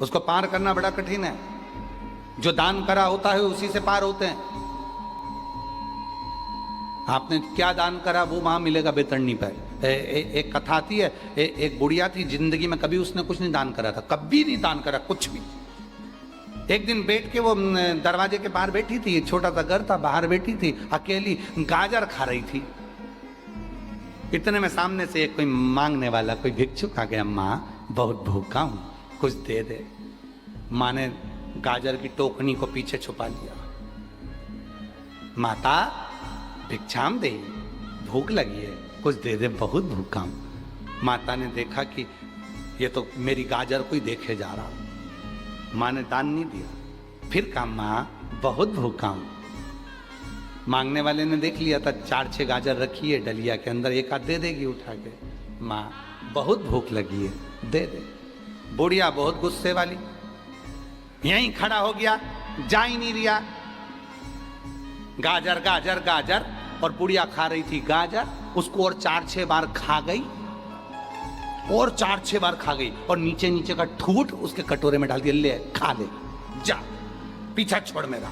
उसको पार करना बड़ा कठिन है। जो दान करा होता है उसी से पार होते हैं। आपने क्या दान करा वो वहां मिलेगा बैतरणी पर। एक कथा आती है, एक बुढ़िया थी, जिंदगी में कभी उसने कुछ नहीं दान करा था, कभी नहीं दान करा कुछ भी। एक दिन बैठ के वो दरवाजे के बाहर बैठी थी, छोटा सा घर था, बाहर बैठी थी अकेली, गाजर खा रही थी। इतने में सामने से एक कोई मांगने वाला, कोई भिक्षुक आ गया, माँ बहुत भूखा हूं, कुछ दे दे। माँ ने गाजर की टोकनी को पीछे छुपा लिया। माता भिक्षाम दे, भूख लगी है, कुछ दे दे, बहुत भूखा हूं। माता ने देखा कि ये तो मेरी गाजर को ही देखे जा रहा। माँ ने दान नहीं दिया। फिर कहा माँ बहुत भूखा हूं। मांगने वाले ने देख लिया था, 4-6 गाजर रखी है डलिया के अंदर, एक आध दे देगी उठा के। माँ बहुत भूख लगी है, दे दे। बुढ़िया बहुत गुस्से वाली, यहीं खड़ा हो गया, जा ही नहीं रिया। गाजर गाजर गाजर, और बुढ़िया खा रही थी गाजर, उसको और 4-6 बार खा गई, और 4-6 बार खा गई, और नीचे नीचे का ठूठ उसके कटोरे में डाल दिया, ले खा ले, जा पीछा छोड़ मेरा,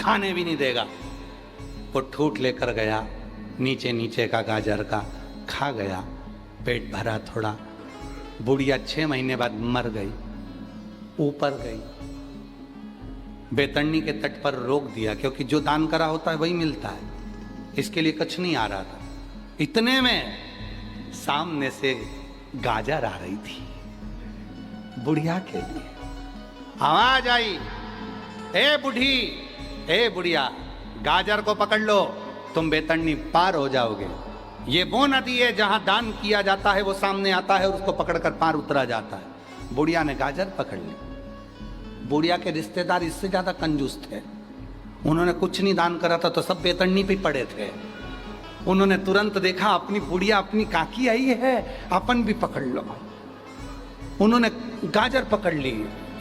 खाने भी नहीं देगा। वो ठूठ लेकर गया, नीचे नीचे का गाजर का खा गया, पेट भरा थोड़ा। बुढ़िया 6 महीने बाद मर गई, ऊपर गई, बैतरणी के तट पर रोक दिया, क्योंकि जो दान करा होता है वही मिलता है, इसके लिए कुछ नहीं आ रहा था। इतने में सामने से गाजर आ रही थी बुढ़िया के लिए। आवाज आई, ए बूढ़ी, ए बुढ़िया, गाजर को पकड़ लो, तुम बैतरणी पार हो जाओगे। ये वो नदी है जहां दान किया जाता है, वो सामने आता है और उसको पकड़कर पार उतरा जाता है। बुढ़िया ने गाजर पकड़ ली। बुढ़िया के रिश्तेदार इससे ज्यादा कंजूस थे, उन्होंने कुछ नहीं दान करा था तो सब बैतरणी पे पड़े थे। उन्होंने तुरंत देखा अपनी बुढ़िया, अपनी काकी आई है, अपन भी पकड़ लो। उन्होंने गाजर पकड़ ली,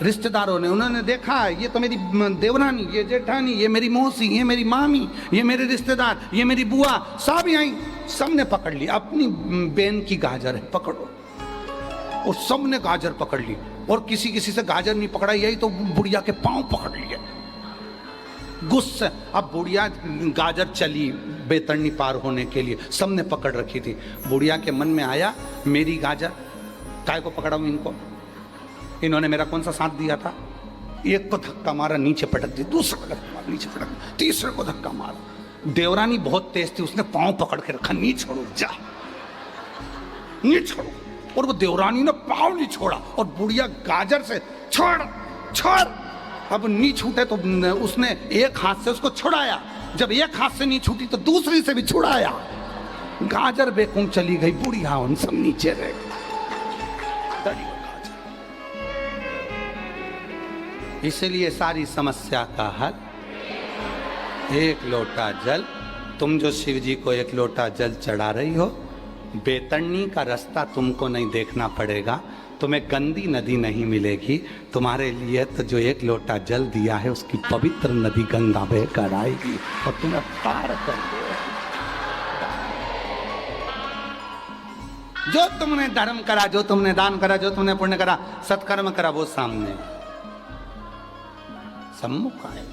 रिश्तेदारों ने, उन्होंने देखा ये तो मेरी देवरानी, ये जेठानी, ये मेरी मौसी, ये मेरी मामी, ये मेरे रिश्तेदार, ये मेरी बुआ, सब आई, सबने पकड़ ली। अपनी बहन की गाजर है, पकड़ो। और सबने गाजर पकड़ ली, और किसी किसी से गाजर नहीं पकड़ा, यही तो बुढ़िया के पांव पकड़ लिए। गुस्से। अब बुढ़िया गाजर चली बेतरनी पार होने के लिए, सबने पकड़ रखी थी। बुढ़िया के मन में आया, मेरी गाजर काय को पकड़ा हूं इनको, इन्होंने मेरा कौन सा साथ दिया था। एक को धक्का मारा, नीचे पटक दी, दूसरे को धक्का मारा, नीचे पटक दी, तीसरे को धक्का मारा। देवरानी बहुत तेज थी, उसने पांव पकड़ के रखा, नहीं छोड़ो, जा नहीं छोड़ो। और वो देवरानी ने पांव नहीं छोड़ा और बुढ़िया गाजर से छोड़ छोड़, अब नहीं छूटे तो उसने एक हाथ से उसको छुड़ाया, जब एक हाथ से नहीं छूटी तो दूसरी से भी छुड़ाया। गाजर बेकूं चली गई, बुढ़िया उन सब नीचे रह गई। इसलिए सारी समस्या का हल एक लोटा जल। तुम जो शिव जी को एक लोटा जल चढ़ा रही हो, बेतरनी का रास्ता तुमको नहीं देखना पड़ेगा, तुम्हें गंदी नदी नहीं मिलेगी। तुम्हारे लिए तो जो एक लोटा जल दिया है उसकी पवित्र नदी गंगा बह कर आएगी और तुम्हें पार कर देगी। जो तुमने धर्म करा, जो तुमने दान करा, जो तुमने पुण्य करा, सत्कर्म करा, वो सामने सम्मुख आए।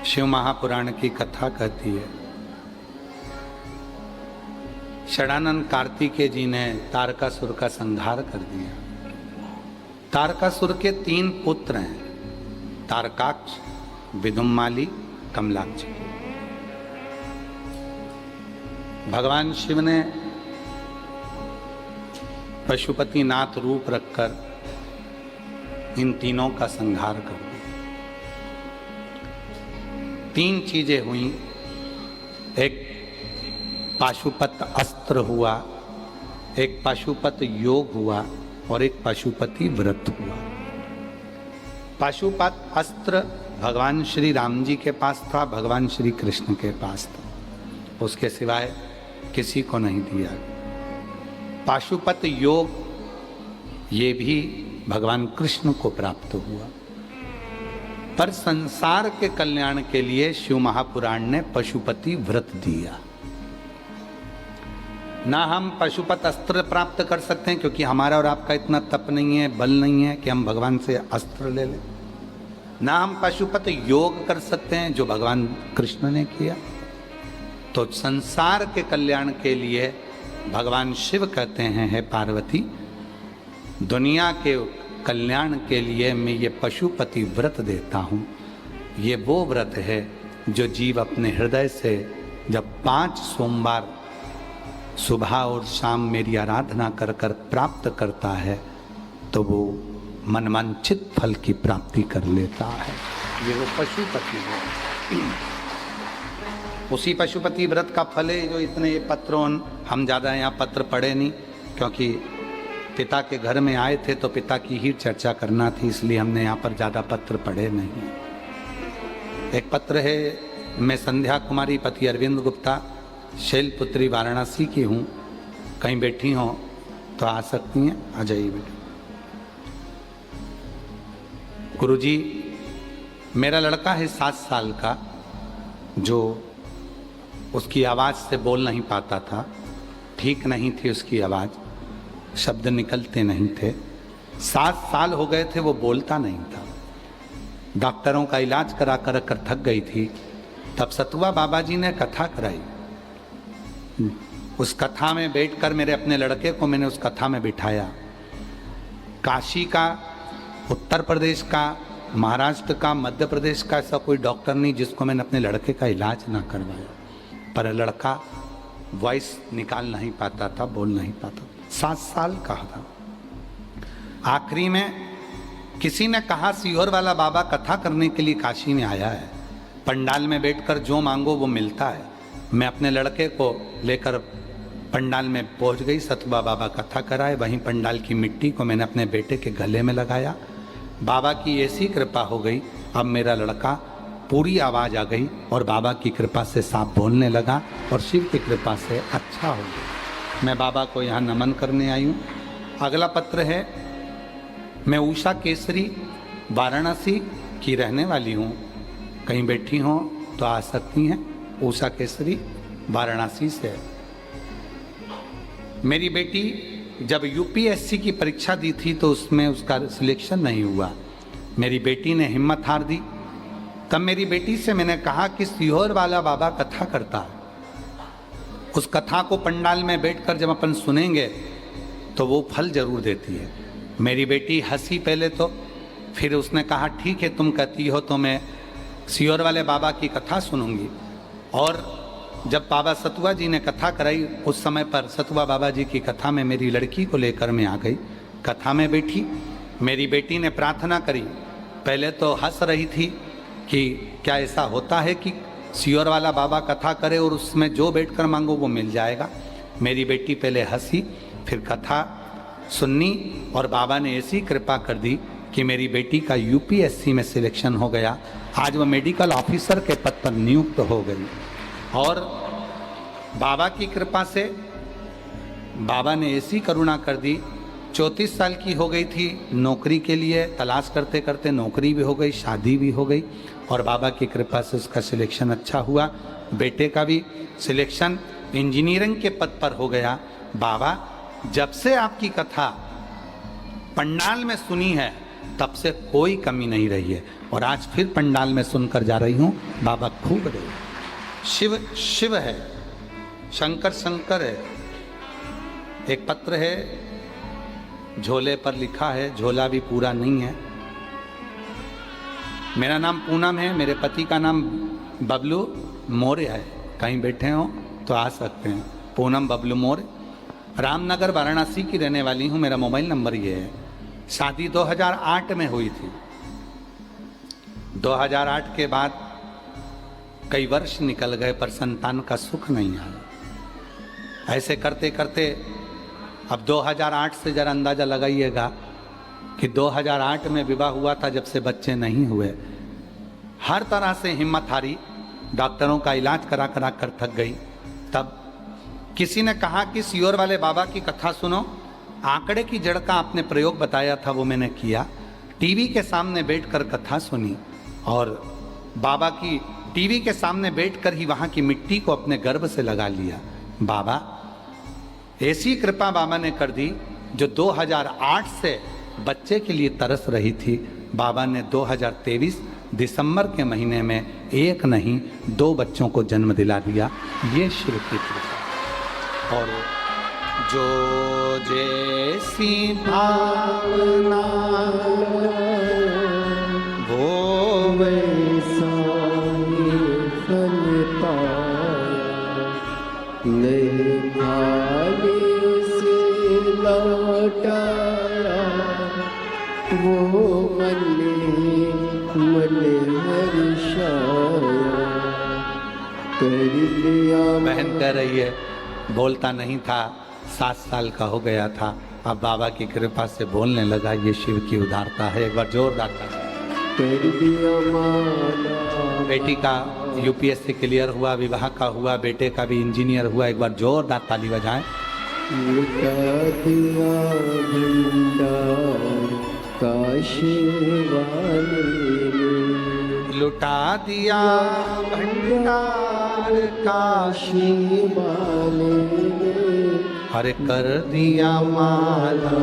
शिव महापुराण की कथा कहती है, षडानंद कार्तिकेय जी ने तारकासुर का संहार कर दिया। तारकासुर के 3 पुत्र हैं, तारकाक्ष, विदुम्माली, कमलाक्ष। भगवान शिव ने पशुपति नाथ रूप रखकर इन तीनों का संहार कर दिया। 3 चीजें हुई, एक पाशुपत अस्त्र हुआ, एक पाशुपत योग हुआ और एक पाशुपति व्रत हुआ। पाशुपत अस्त्र भगवान श्री राम जी के पास था, भगवान श्री कृष्ण के पास था, उसके सिवाय किसी को नहीं दिया। पाशुपत योग ये भी भगवान कृष्ण को प्राप्त हुआ। पर संसार के कल्याण के लिए शिव महापुराण ने पशुपति व्रत दिया। ना हम पशुपत अस्त्र प्राप्त कर सकते हैं क्योंकि हमारा और आपका इतना तप नहीं है, बल नहीं है कि हम भगवान से अस्त्र ले लें। ना हम पशुपत योग कर सकते हैं जो भगवान कृष्ण ने किया। तो संसार के कल्याण के लिए भगवान शिव कहते हैं, हे पार्वती, दुनिया के कल्याण के लिए मैं ये पशुपति व्रत देता हूँ। ये वो व्रत है जो जीव अपने हृदय से जब 5 सोमवार सुबह और शाम मेरी आराधना कर कर प्राप्त करता है तो वो मनवांछित फल की प्राप्ति कर लेता है। ये वो पशुपति है। उसी पशुपति व्रत का फल है जो इतने पत्रों, हम ज़्यादा यहाँ पत्र पढ़े नहीं क्योंकि पिता के घर में आए थे तो पिता की ही चर्चा करना थी, इसलिए हमने यहाँ पर ज़्यादा पत्र पढ़े नहीं। एक पत्र है, मैं संध्या कुमारी पति अरविंद गुप्ता, शैलपुत्री वाराणसी की हूँ, कहीं बैठी हो तो आ सकती हैं, आ जाइए बेटा। गुरुजी, मेरा लड़का है 7 साल का जो उसकी आवाज़ से बोल नहीं पाता था, ठीक नहीं थी उसकी आवाज़, शब्द निकलते नहीं थे। 7 साल हो गए थे वो बोलता नहीं था। डॉक्टरों का इलाज करा कर थक गई थी। तब सतुआ बाबा जी ने कथा कराई। उस कथा में बैठकर मेरे अपने लड़के को मैंने उस कथा में बिठाया। काशी का, उत्तर प्रदेश का, महाराष्ट्र का, मध्य प्रदेश का ऐसा कोई डॉक्टर नहीं जिसको मैंने अपने लड़के का इलाज ना करवाया। पर लड़का वॉइस निकाल नहीं पाता था, बोल नहीं पाता। 7 साल का था। आखिरी में किसी ने कहा सीहोर वाला बाबा कथा करने के लिए काशी में आया है, पंडाल में बैठकर जो मांगो वो मिलता है। मैं अपने लड़के को लेकर पंडाल में पहुंच गई। सतुआ बाबा कथा कराए, वहीं पंडाल की मिट्टी को मैंने अपने बेटे के गले में लगाया। बाबा की ऐसी कृपा हो गई, अब मेरा लड़का पूरी आवाज़ आ गई और बाबा की कृपा से साफ बोलने लगा और शिव की कृपा से अच्छा हो गया। मैं बाबा को यहाँ नमन करने आई हूँ। अगला पत्र है, मैं उषा केसरी वाराणसी की रहने वाली हूँ, कहीं बैठी हों तो आ सकती हैं। उषा केसरी वाराणसी से। मेरी बेटी जब यूपीएससी की परीक्षा दी थी तो उसमें उसका सिलेक्शन नहीं हुआ। मेरी बेटी ने हिम्मत हार दी। तब मेरी बेटी से मैंने कहा कि सीहोर वाला बाबा कथा करता है, उस कथा को पंडाल में बैठकर जब अपन सुनेंगे तो वो फल जरूर देती है। मेरी बेटी हंसी पहले तो, फिर उसने कहा ठीक है तुम कहती हो तो मैं सीहोर वाले बाबा की कथा सुनूंगी। और जब बाबा सतुआ जी ने कथा कराई, उस समय पर सतुआ बाबा जी की कथा में मेरी लड़की को लेकर मैं आ गई। कथा में बैठी, मेरी बेटी ने प्रार्थना करी। पहले तो हंस रही थी कि क्या ऐसा होता है कि सीहोर वाला बाबा कथा करे और उसमें जो बैठकर मांगो वो मिल जाएगा। मेरी बेटी पहले हंसी, फिर कथा सुननी, और बाबा ने ऐसी कृपा कर दी कि मेरी बेटी का यूपीएससी में सिलेक्शन हो गया। आज वो मेडिकल ऑफिसर के पद पर नियुक्त हो गई। और बाबा की कृपा से बाबा ने ऐसी करुणा कर दी, 34 साल की हो गई थी, नौकरी के लिए तलाश करते करते नौकरी भी हो गई, शादी भी हो गई, और बाबा की कृपा से उसका सिलेक्शन अच्छा हुआ। बेटे का भी सिलेक्शन इंजीनियरिंग के पद पर हो गया। बाबा, जब से आपकी कथा पंडाल में सुनी है तब से कोई कमी नहीं रही है, और आज फिर पंडाल में सुनकर जा रही हूँ। बाबा खूब रहे। शिव शिव है, शंकर शंकर है। एक पत्र है, झोले पर लिखा है, झोला भी पूरा नहीं है। मेरा नाम पूनम है, मेरे पति का नाम बबलू मौर्य है। कहीं बैठे हो तो आ सकते हैं, पूनम बबलू मौर्य। रामनगर वाराणसी की रहने वाली हूँ, मेरा मोबाइल नंबर ये है। शादी 2008 में हुई थी। 2008 के बाद कई वर्ष निकल गए पर संतान का सुख नहीं आया। ऐसे करते करते अब 2008 से जरा अंदाजा लगाइएगा कि 2008 में विवाह हुआ था, जब से बच्चे नहीं हुए। हर तरह से हिम्मत हारी, डॉक्टरों का इलाज करा करा कर थक गई। तब किसी ने कहा कि सीहोर वाले बाबा की कथा सुनो। आंकड़े की जड़ का आपने प्रयोग बताया था, वो मैंने किया। टीवी के सामने बैठकर कथा सुनी, और बाबा की टीवी के सामने बैठकर ही वहाँ की मिट्टी को अपने गर्भ से लगा लिया। बाबा, ऐसी कृपा बाबा ने कर दी, जो 2008 से बच्चे के लिए तरस रही थी, बाबा ने 2023 दिसंबर के महीने में एक नहीं 2 बच्चों को जन्म दिला दिया। ये शिव की कृपा। और जो जैसी भावना वो वैसा ही फल पाया, नहीं खाने से लौटाया, वो मन हर्षाया, कर लिया। बहन कह रही है, बोलता नहीं था, 7 साल का हो गया था, अब बाबा की कृपा से बोलने लगा। ये शिव की उदारता है। एक बार जोरदार ताली। कर दिया माला। बेटी का यूपीएससी क्लियर हुआ, विवाह का हुआ, बेटे का भी इंजीनियर हुआ। एक बार जोरदार ताली बजाएं। लुटा दिया भंडार काशी वाले ने, लुटा दिया भंडार काशी वाले ने, अरे कर दिया माला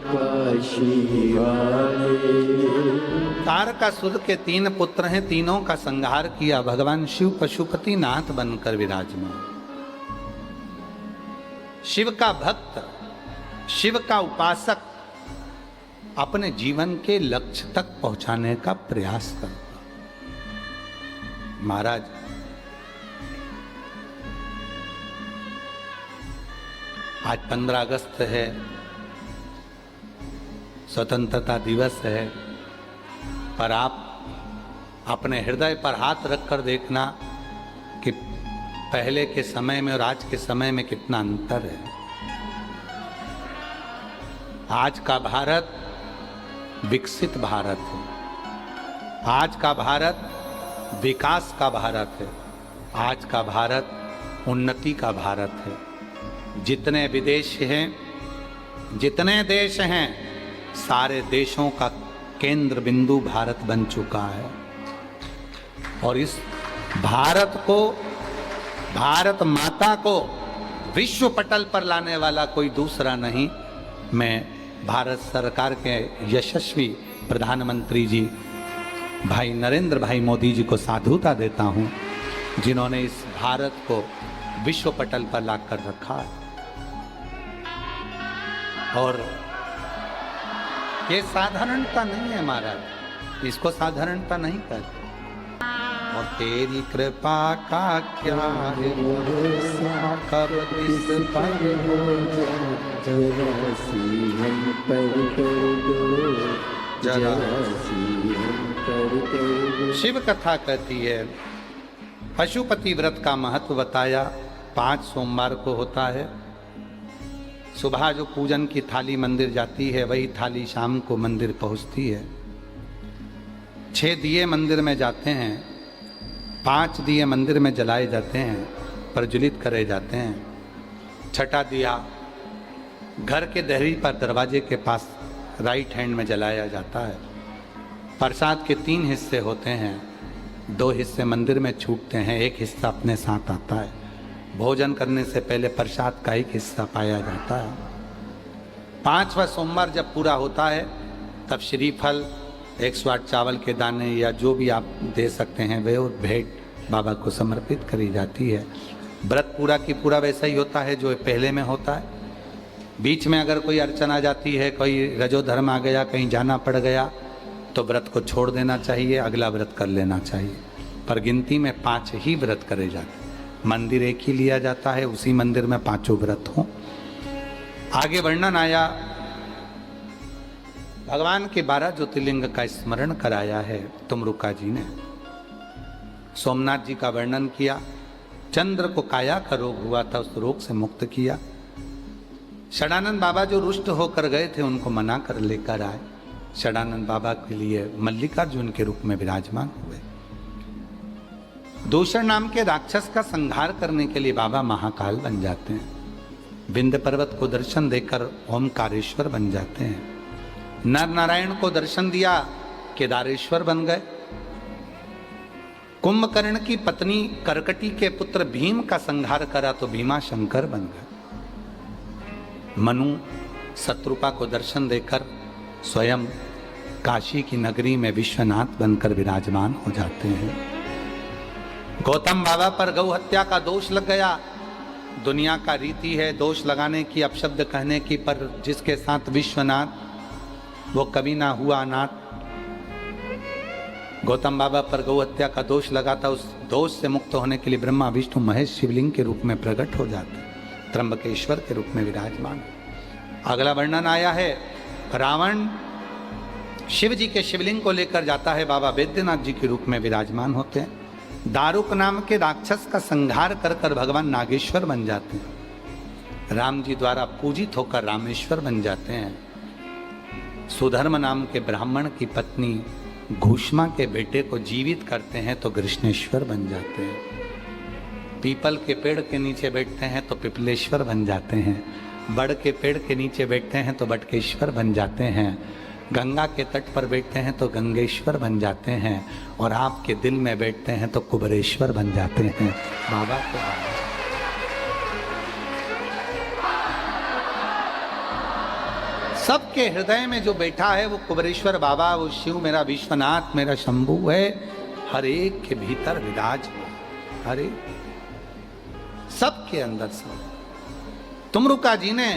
काशी वाले। तारकासुर के 3 पुत्र हैं, तीनों का संहार किया भगवान शिव पशुपति नाथ बनकर विराजमान। शिव का भक्त, शिव का उपासक अपने जीवन के लक्ष्य तक पहुंचाने का प्रयास करता। महाराज, आज 15 अगस्त है, स्वतंत्रता दिवस है, पर आप अपने हृदय पर हाथ रखकर देखना कि पहले के समय में और आज के समय में कितना अंतर है। आज का भारत विकसित भारत है, आज का भारत विकास का भारत है, आज का भारत उन्नति का भारत है। जितने विदेश हैं, जितने देश हैं, सारे देशों का केंद्र बिंदु भारत बन चुका है। और इस भारत को, भारत माता को विश्व पटल पर लाने वाला कोई दूसरा नहीं। मैं भारत सरकार के यशस्वी प्रधानमंत्री जी भाई नरेंद्र भाई मोदी जी को साधुता देता हूं, जिन्होंने इस भारत को विश्व पटल पर लाकर रखा है। और ये साधारणता नहीं है महाराज, इसको साधारणता नहीं कहते। और तेरी कृपा का क्या है, कब इस पर हो जरा सी हम पर कर दो, जरा सी हम पर कर दो। शिव कथा कहती है, पशुपति व्रत का महत्व बताया। 5 सोमवार को होता है। सुबह जो पूजन की थाली मंदिर जाती है, वही थाली शाम को मंदिर पहुंचती है। 6 दिए मंदिर में जाते हैं, 5 दिए मंदिर में जलाए जाते हैं, प्रज्वलित करे जाते हैं। छठा दिया घर के देहरी पर दरवाजे के पास राइट हैंड में जलाया जाता है। प्रसाद के 3 हिस्से होते हैं, 2 हिस्से मंदिर में छूटते हैं, 1 हिस्सा अपने साथ आता है। भोजन करने से पहले प्रसाद का 1 हिस्सा पाया जाता है। 5वां सोमवार जब पूरा होता है, तब श्रीफल, 108 चावल के दाने या जो भी आप दे सकते हैं वे और भेंट बाबा को समर्पित करी जाती है। व्रत पूरा की पूरा वैसा ही होता है जो पहले में होता है। बीच में अगर कोई अड़चन आ जाती है, कोई रजोधर्म आ गया, कहीं जाना पड़ गया, तो व्रत को छोड़ देना चाहिए, अगला व्रत कर लेना चाहिए। पर गिनती में 5 ही व्रत करे जाते हैं। मंदिर एक ही लिया जाता है, उसी मंदिर में 5 व्रत हों। आगे वर्णन आया, भगवान के 12 ज्योतिर्लिंग का स्मरण कराया है तुमरुका जी ने। सोमनाथ जी का वर्णन किया। चंद्र को काया का रोग हुआ था, उस रोग से मुक्त किया। षडानंद बाबा जो रुष्ट होकर गए थे, उनको मना कर लेकर आए। षडानंद बाबा के लिए मल्लिकार्जुन के रूप में विराजमान हुए। दूषण नाम के राक्षस का संहार करने के लिए बाबा महाकाल बन जाते हैं। विंध्य पर्वत को दर्शन देकर ओमकारेश्वर बन जाते हैं। नर नारायण को दर्शन दिया, केदारेश्वर बन गए। कुंभकर्ण की पत्नी करकटी के पुत्र भीम का संहार करा तो भीमा शंकर बन गए। मनु शत्रुपा को दर्शन देकर स्वयं काशी की नगरी में विश्वनाथ बनकर विराजमान हो जाते हैं। गौतम बाबा पर गौ हत्या का दोष लग गया। दुनिया का रीति है दोष लगाने की, अपशब्द कहने की, पर जिसके साथ विश्वनाथ वो कभी ना हुआ अनाथ। गौतम बाबा पर गौ हत्या का दोष लगा था। उस दोष से मुक्त होने के लिए ब्रह्मा विष्णु महेश शिवलिंग के रूप में प्रकट हो जाते, त्र्यंबकेश्वर के रूप में विराजमान। अगला वर्णन आया है, रावण शिव जी के शिवलिंग को लेकर जाता है, बाबा वैद्यनाथ जी के रूप में विराजमान होते हैं। दारुक नाम के राक्षस का संहार कर कर भगवान नागेश्वर बन जाते हैं। राम जी द्वारा पूजित होकर रामेश्वर बन जाते हैं। सुधर्म नाम के ब्राह्मण की पत्नी घूष्मा के बेटे को जीवित करते हैं तो कृष्णेश्वर बन जाते हैं। पीपल के पेड़ के नीचे बैठते हैं तो पिपलेश्वर बन जाते हैं। बड़ के पेड़ के नीचे बैठते हैं तो बटकेश्वर बन जाते हैं। गंगा के तट पर बैठते हैं तो गंगेश्वर बन जाते हैं। और आपके दिल में बैठते हैं तो कुबरेश्वर बन जाते हैं। बाबा को सबके हृदय में जो बैठा है वो कुबरेश्वर बाबा, वो शिव मेरा विश्वनाथ, मेरा शंभु है। हर एक के भीतर विराजमान, हर एक सबके अंदर सब। तुमरुका जी ने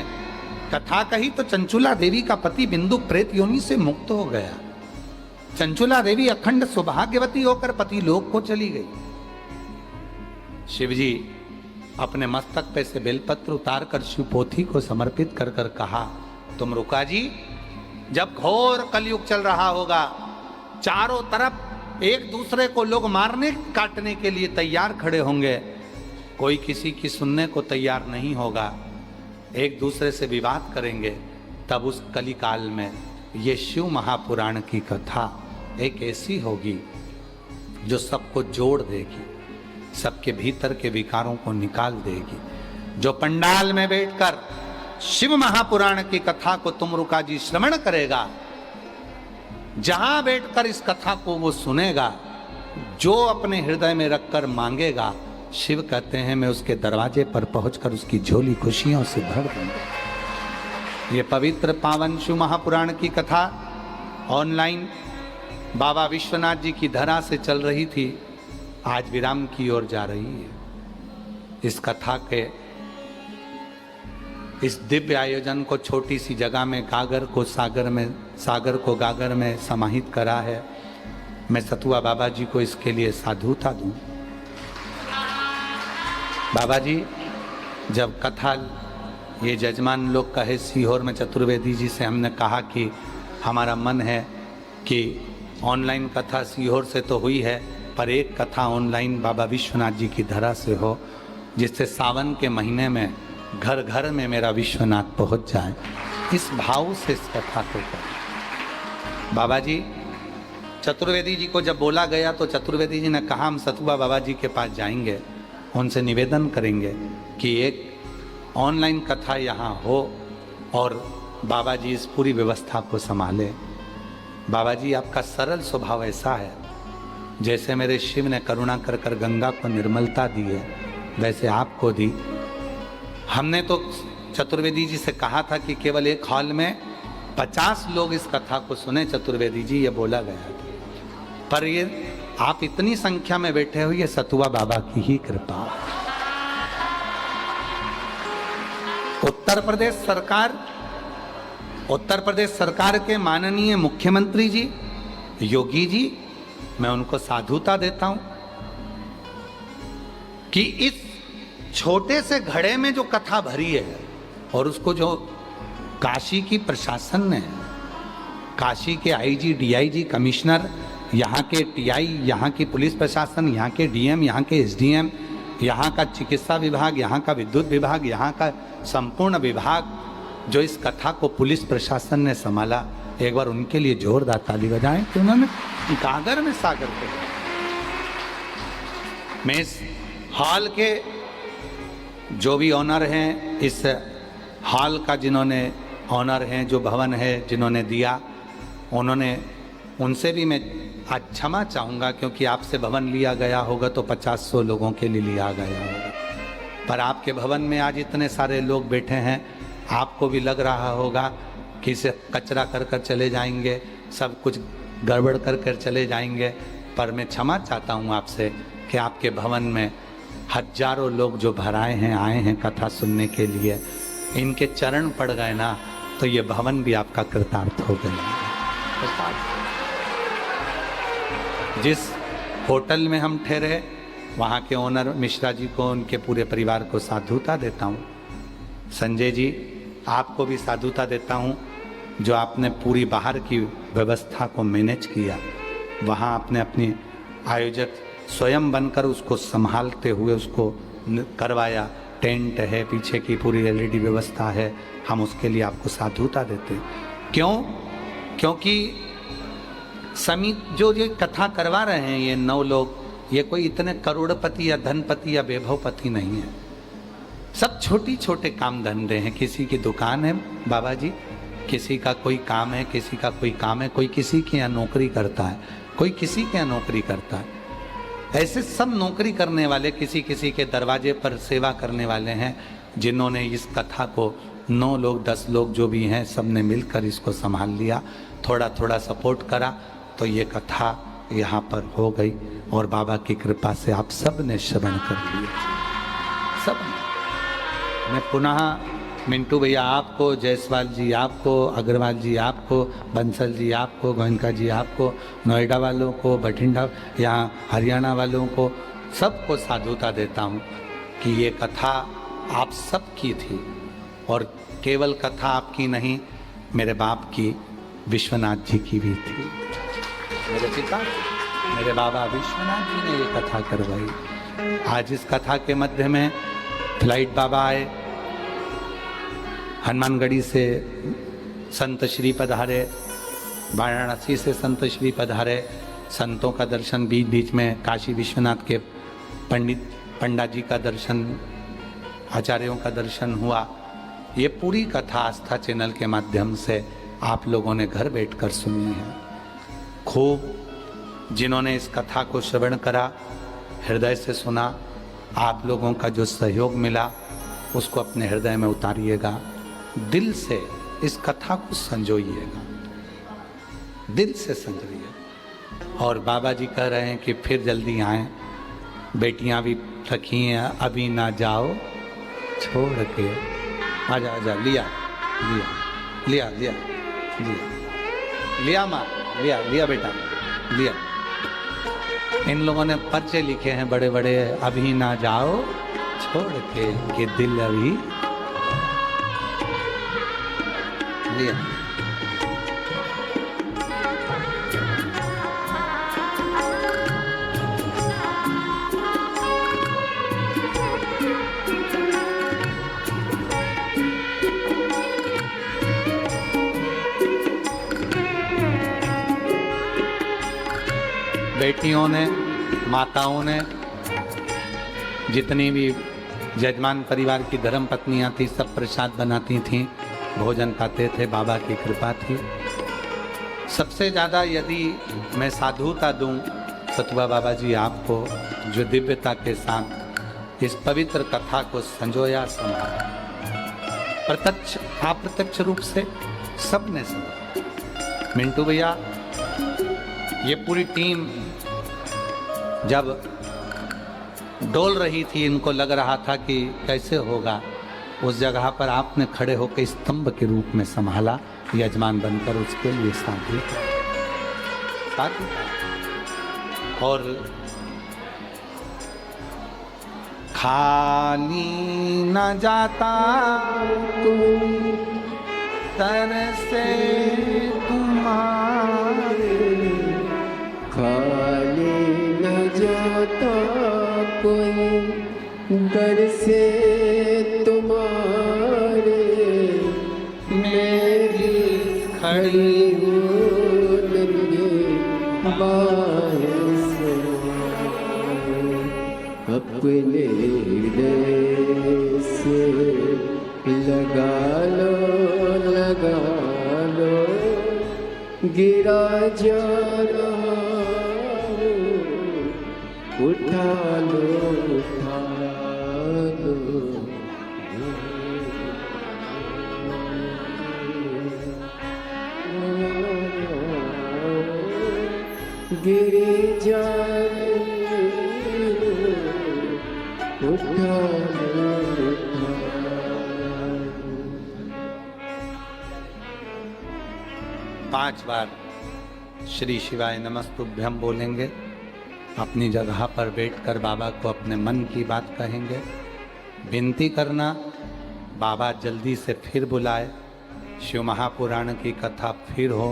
कथा कही तो चंचुला देवी का पति बिंदु प्रेत योनि से मुक्त हो गया। चंचुला देवी अखंड सौभाग्यवती होकर पति लोक को चली गई। शिवजी अपने मस्तक पे से बेलपत्र उतार कर शिवपोथी को समर्पित कर कर कहा, तुमरुका जी, जब घोर कलयुग चल रहा होगा, चारों तरफ एक दूसरे को लोग मारने काटने के लिए तैयार खड़े होंगे, कोई किसी की सुनने को तैयार नहीं होगा, एक दूसरे से विवाद करेंगे, तब उस कलिकाल में ये शिव महापुराण की कथा एक ऐसी होगी जो सबको जोड़ देगी, सबके भीतर के विकारों को निकाल देगी। जो पंडाल में बैठकर शिव महापुराण की कथा को तुमरुका जी श्रवण करेगा, जहां बैठकर इस कथा को वो सुनेगा, जो अपने हृदय में रखकर मांगेगा, शिव कहते हैं मैं उसके दरवाजे पर पहुंचकर उसकी झोली खुशियों से भर दूंगा। ये पवित्र पावन शिव महापुराण की कथा ऑनलाइन बाबा विश्वनाथ जी की धरा से चल रही थी, आज विराम की ओर जा रही है। इस कथा के इस दिव्य आयोजन को छोटी सी जगह में गागर को गागर में समाहित करा है। मैं सतुआ बाबा जी को इसके लिए साधुता दूं। बाबा जी, जब कथा ये जजमान लोग कहे सीहोर में चतुर्वेदी जी से हमने कहा कि हमारा मन है कि ऑनलाइन कथा सीहोर से तो हुई है, पर एक कथा ऑनलाइन बाबा विश्वनाथ जी की धरा से हो, जिससे सावन के महीने में घर घर में मेरा विश्वनाथ पहुंच जाए। इस भाव से इस कथा को करें। बाबा जी, चतुर्वेदी जी को जब बोला गया तो चतुर्वेदी जी ने कहा हम सतुआ बाबा जी के पास जाएंगे, उनसे निवेदन करेंगे कि एक ऑनलाइन कथा यहाँ हो और बाबा जी इस पूरी व्यवस्था को संभाले। बाबा जी, आपका सरल स्वभाव ऐसा है, जैसे मेरे शिव ने करुणा कर कर गंगा को निर्मलता दी है, वैसे आपको दी। हमने तो चतुर्वेदी जी से कहा था कि केवल एक हॉल में 50 लोग इस कथा को सुने। चतुर्वेदी जी, ये बोला गया था, पर ये आप इतनी संख्या में बैठे हुए, ये सतुआ बाबा की ही कृपा। उत्तर प्रदेश सरकार के माननीय मुख्यमंत्री जी योगी जी, मैं उनको साधुता देता हूं कि इस छोटे से घड़े में जो कथा भरी है और उसको जो काशी की प्रशासन ने, काशी के आईजी, डीआईजी, कमिश्नर, यहाँ के टीआई, यहाँ की पुलिस प्रशासन, यहाँ के डीएम, यहाँ के एसडीएम, यहाँ का चिकित्सा विभाग, यहाँ का विद्युत विभाग, यहाँ का संपूर्ण विभाग, जो इस कथा को पुलिस प्रशासन ने संभाला, एक बार उनके लिए जोरदार ताली बजाएं कि उन्होंने गागर में सागर पे। मैं इस हॉल के जो भी ऑनर हैं, इस हॉल का जिन्होंने ऑनर हैं, जो भवन है जिन्होंने दिया, उनसे भी मैं आज क्षमा चाहूँगा, क्योंकि आपसे भवन लिया गया होगा तो 50-100 लोगों के लिए लिया गया होगा, पर आपके भवन में आज इतने सारे लोग बैठे हैं, आपको भी लग रहा होगा कि इसे कचरा कर कर चले जाएंगे, सब कुछ गड़बड़ कर कर चले जाएंगे। पर मैं क्षमा चाहता हूँ आपसे कि आपके भवन में हजारों लोग जो भराए हैं, आए हैं कथा सुनने के लिए, इनके चरण पड़ गए ना तो ये भवन भी आपका कृतार्थ हो गया। जिस होटल में हम ठहरे, वहाँ के ओनर मिश्रा जी को, उनके पूरे परिवार को साधुता देता हूँ। संजय जी, आपको भी साधुता देता हूँ, जो आपने पूरी बाहर की व्यवस्था को मैनेज किया। वहाँ आपने अपनी आयोजक स्वयं बनकर उसको संभालते हुए उसको करवाया। टेंट है, पीछे की पूरी एलईडी व्यवस्था है, हम उसके लिए आपको साधुता देते हैं। क्यों? क्योंकि जो ये कथा करवा रहे हैं ये 9 लोग, ये कोई इतने करोड़पति या धनपति या वैभवपति नहीं है, सब छोटी छोटे काम धंधे हैं। किसी की दुकान है बाबा जी, किसी का कोई काम है, किसी का कोई काम है, कोई किसी के यहाँ नौकरी करता है, कोई किसी के यहाँ नौकरी करता है। ऐसे सब नौकरी करने वाले, किसी किसी के दरवाजे पर सेवा करने वाले हैं, जिन्होंने इस कथा को 9 लोग 10 लोग जो भी हैं, सब ने मिलकर इसको संभाल लिया, थोड़ा थोड़ा सपोर्ट करा, तो ये कथा यहाँ पर हो गई। और बाबा की कृपा से आप सब ने श्रवण कर लिया, सब। मैं पुनः मिंटू भैया आपको, जायसवाल जी आपको, अग्रवाल जी आपको, बंसल जी आपको, गोयनका जी आपको, नोएडा वालों को, बठिंडा, यहाँ हरियाणा वालों को, सबको साधुता देता हूँ कि ये कथा आप सब की थी। और केवल कथा आपकी नहीं, मेरे बाप की, विश्वनाथ जी की भी थी। मेरे पिता, मेरे बाबा विश्वनाथ जी ने ये कथा करवाई। आज इस कथा के मध्य में फ्लाइट बाबा आए, हनुमानगढ़ी से संत श्री पधारे, वाराणसी से संत श्री पधारे, संतों का दर्शन, बीच बीच में काशी विश्वनाथ के पंडा जी का दर्शन, आचार्यों का दर्शन हुआ। ये पूरी कथा आस्था चैनल के माध्यम से आप लोगों ने घर बैठकर सुनी है। खूब जिन्होंने इस कथा को श्रवण करा, हृदय से सुना, आप लोगों का जो सहयोग मिला उसको अपने हृदय में उतारिएगा, दिल से इस कथा को संजोइएगा। दिल से संजरिए। और बाबा जी कह रहे हैं कि फिर जल्दी आएं, बेटियां भी थकी हैं, अभी ना जाओ छोड़ के। आजा आजा, लिया लिया लिया लिया लिया लिया माँ, लिया लिया बेटा, लिया। इन लोगों ने पर्चे लिखे हैं बड़े बड़े, अभी ना जाओ छोड़ के, कि दिल अभी लिया। बेटियों ने, माताओं ने, जितनी भी यजमान परिवार की धर्म पत्नियां थी, सब प्रसाद बनाती थीं, भोजन खाते थे, बाबा की कृपा थी। सबसे ज़्यादा यदि मैं साधुता दूं सतुआ बाबा जी आपको, जो दिव्यता के साथ इस पवित्र कथा को संजोया, संभाला, प्रत्यक्ष अप्रत्यक्ष रूप से सबने संभाला। मिंटू भैया, ये पूरी टीम जब डोल रही थी, इनको लग रहा था कि कैसे होगा, उस जगह पर आपने खड़े होकर स्तंभ के रूप में संभाला, यजमान बनकर, उसके लिए साधु साधु। और खाली न जाता कोई तरसे तुम्हारे, खाली न जाता कोई दर से तुम्हारे, मेरी खड़ी हूँ नंगे बाहें से, अपने हृदय से लगा लो, गिरा जा रहा हूँ, उठा लो, गिरी जा उठा लो। 5 बार श्री शिवाय नमस्तुभ्यम बोलेंगे। अपनी जगह पर बैठकर बाबा को अपने मन की बात कहेंगे। विनती करना बाबा जल्दी से फिर बुलाए, शिव महापुराण की कथा फिर हो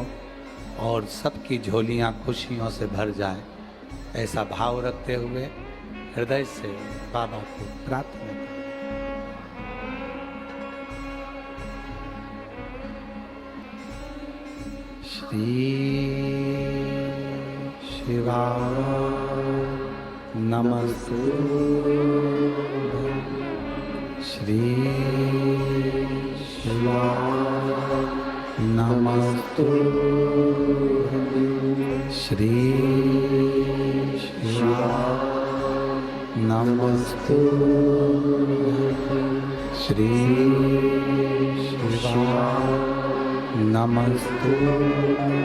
और सबकी झोलियां खुशियों से भर जाए, ऐसा भाव रखते हुए हृदय से बाबा को प्रार्थना करें। श्री शिवाय नमस्तुभ्यं, श्री शिवाय नमस्तुभ्यं, श्री शिवाय नमस्तुभ्यं, श्री शिवाय नमस्तुभ्यं,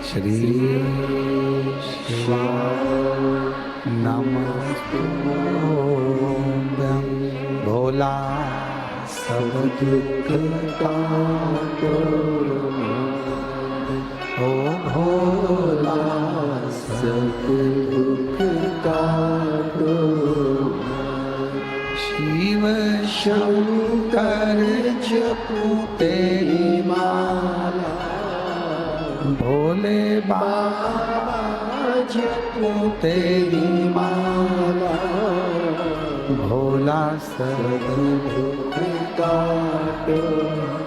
श्री शिवाय नमस्तुभ्यं। भोला सब दुख काटो, ओ भोला सब दुख काटो, शिव शंकर जपू तेरी माला, भोले बाबा जपू तेरी माला, भोला सब दुख काटो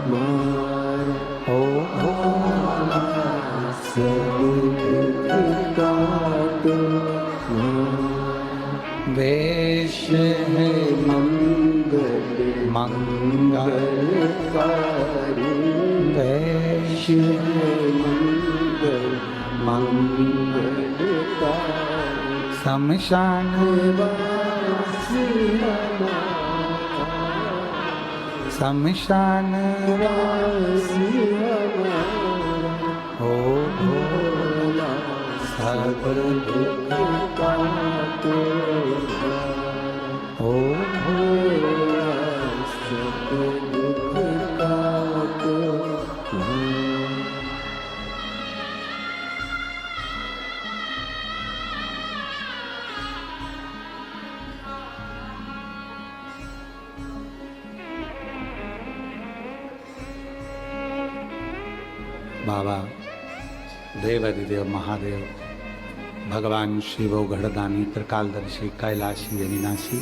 मार, ओ भोला सब दुख काटो मार। वेश है मंगल मंगल कारी, वेश मंगल मंगल कारी, शमशान वासी हमारा, शमशान वासी हमारा, ओ भोला सब दुख का तो ओ भोला सब दुख का तो बाबा देवादिदेव महादेव भगवान शिव गढ़दानी त्रिकालदर्शी कैलाशी अविनाशी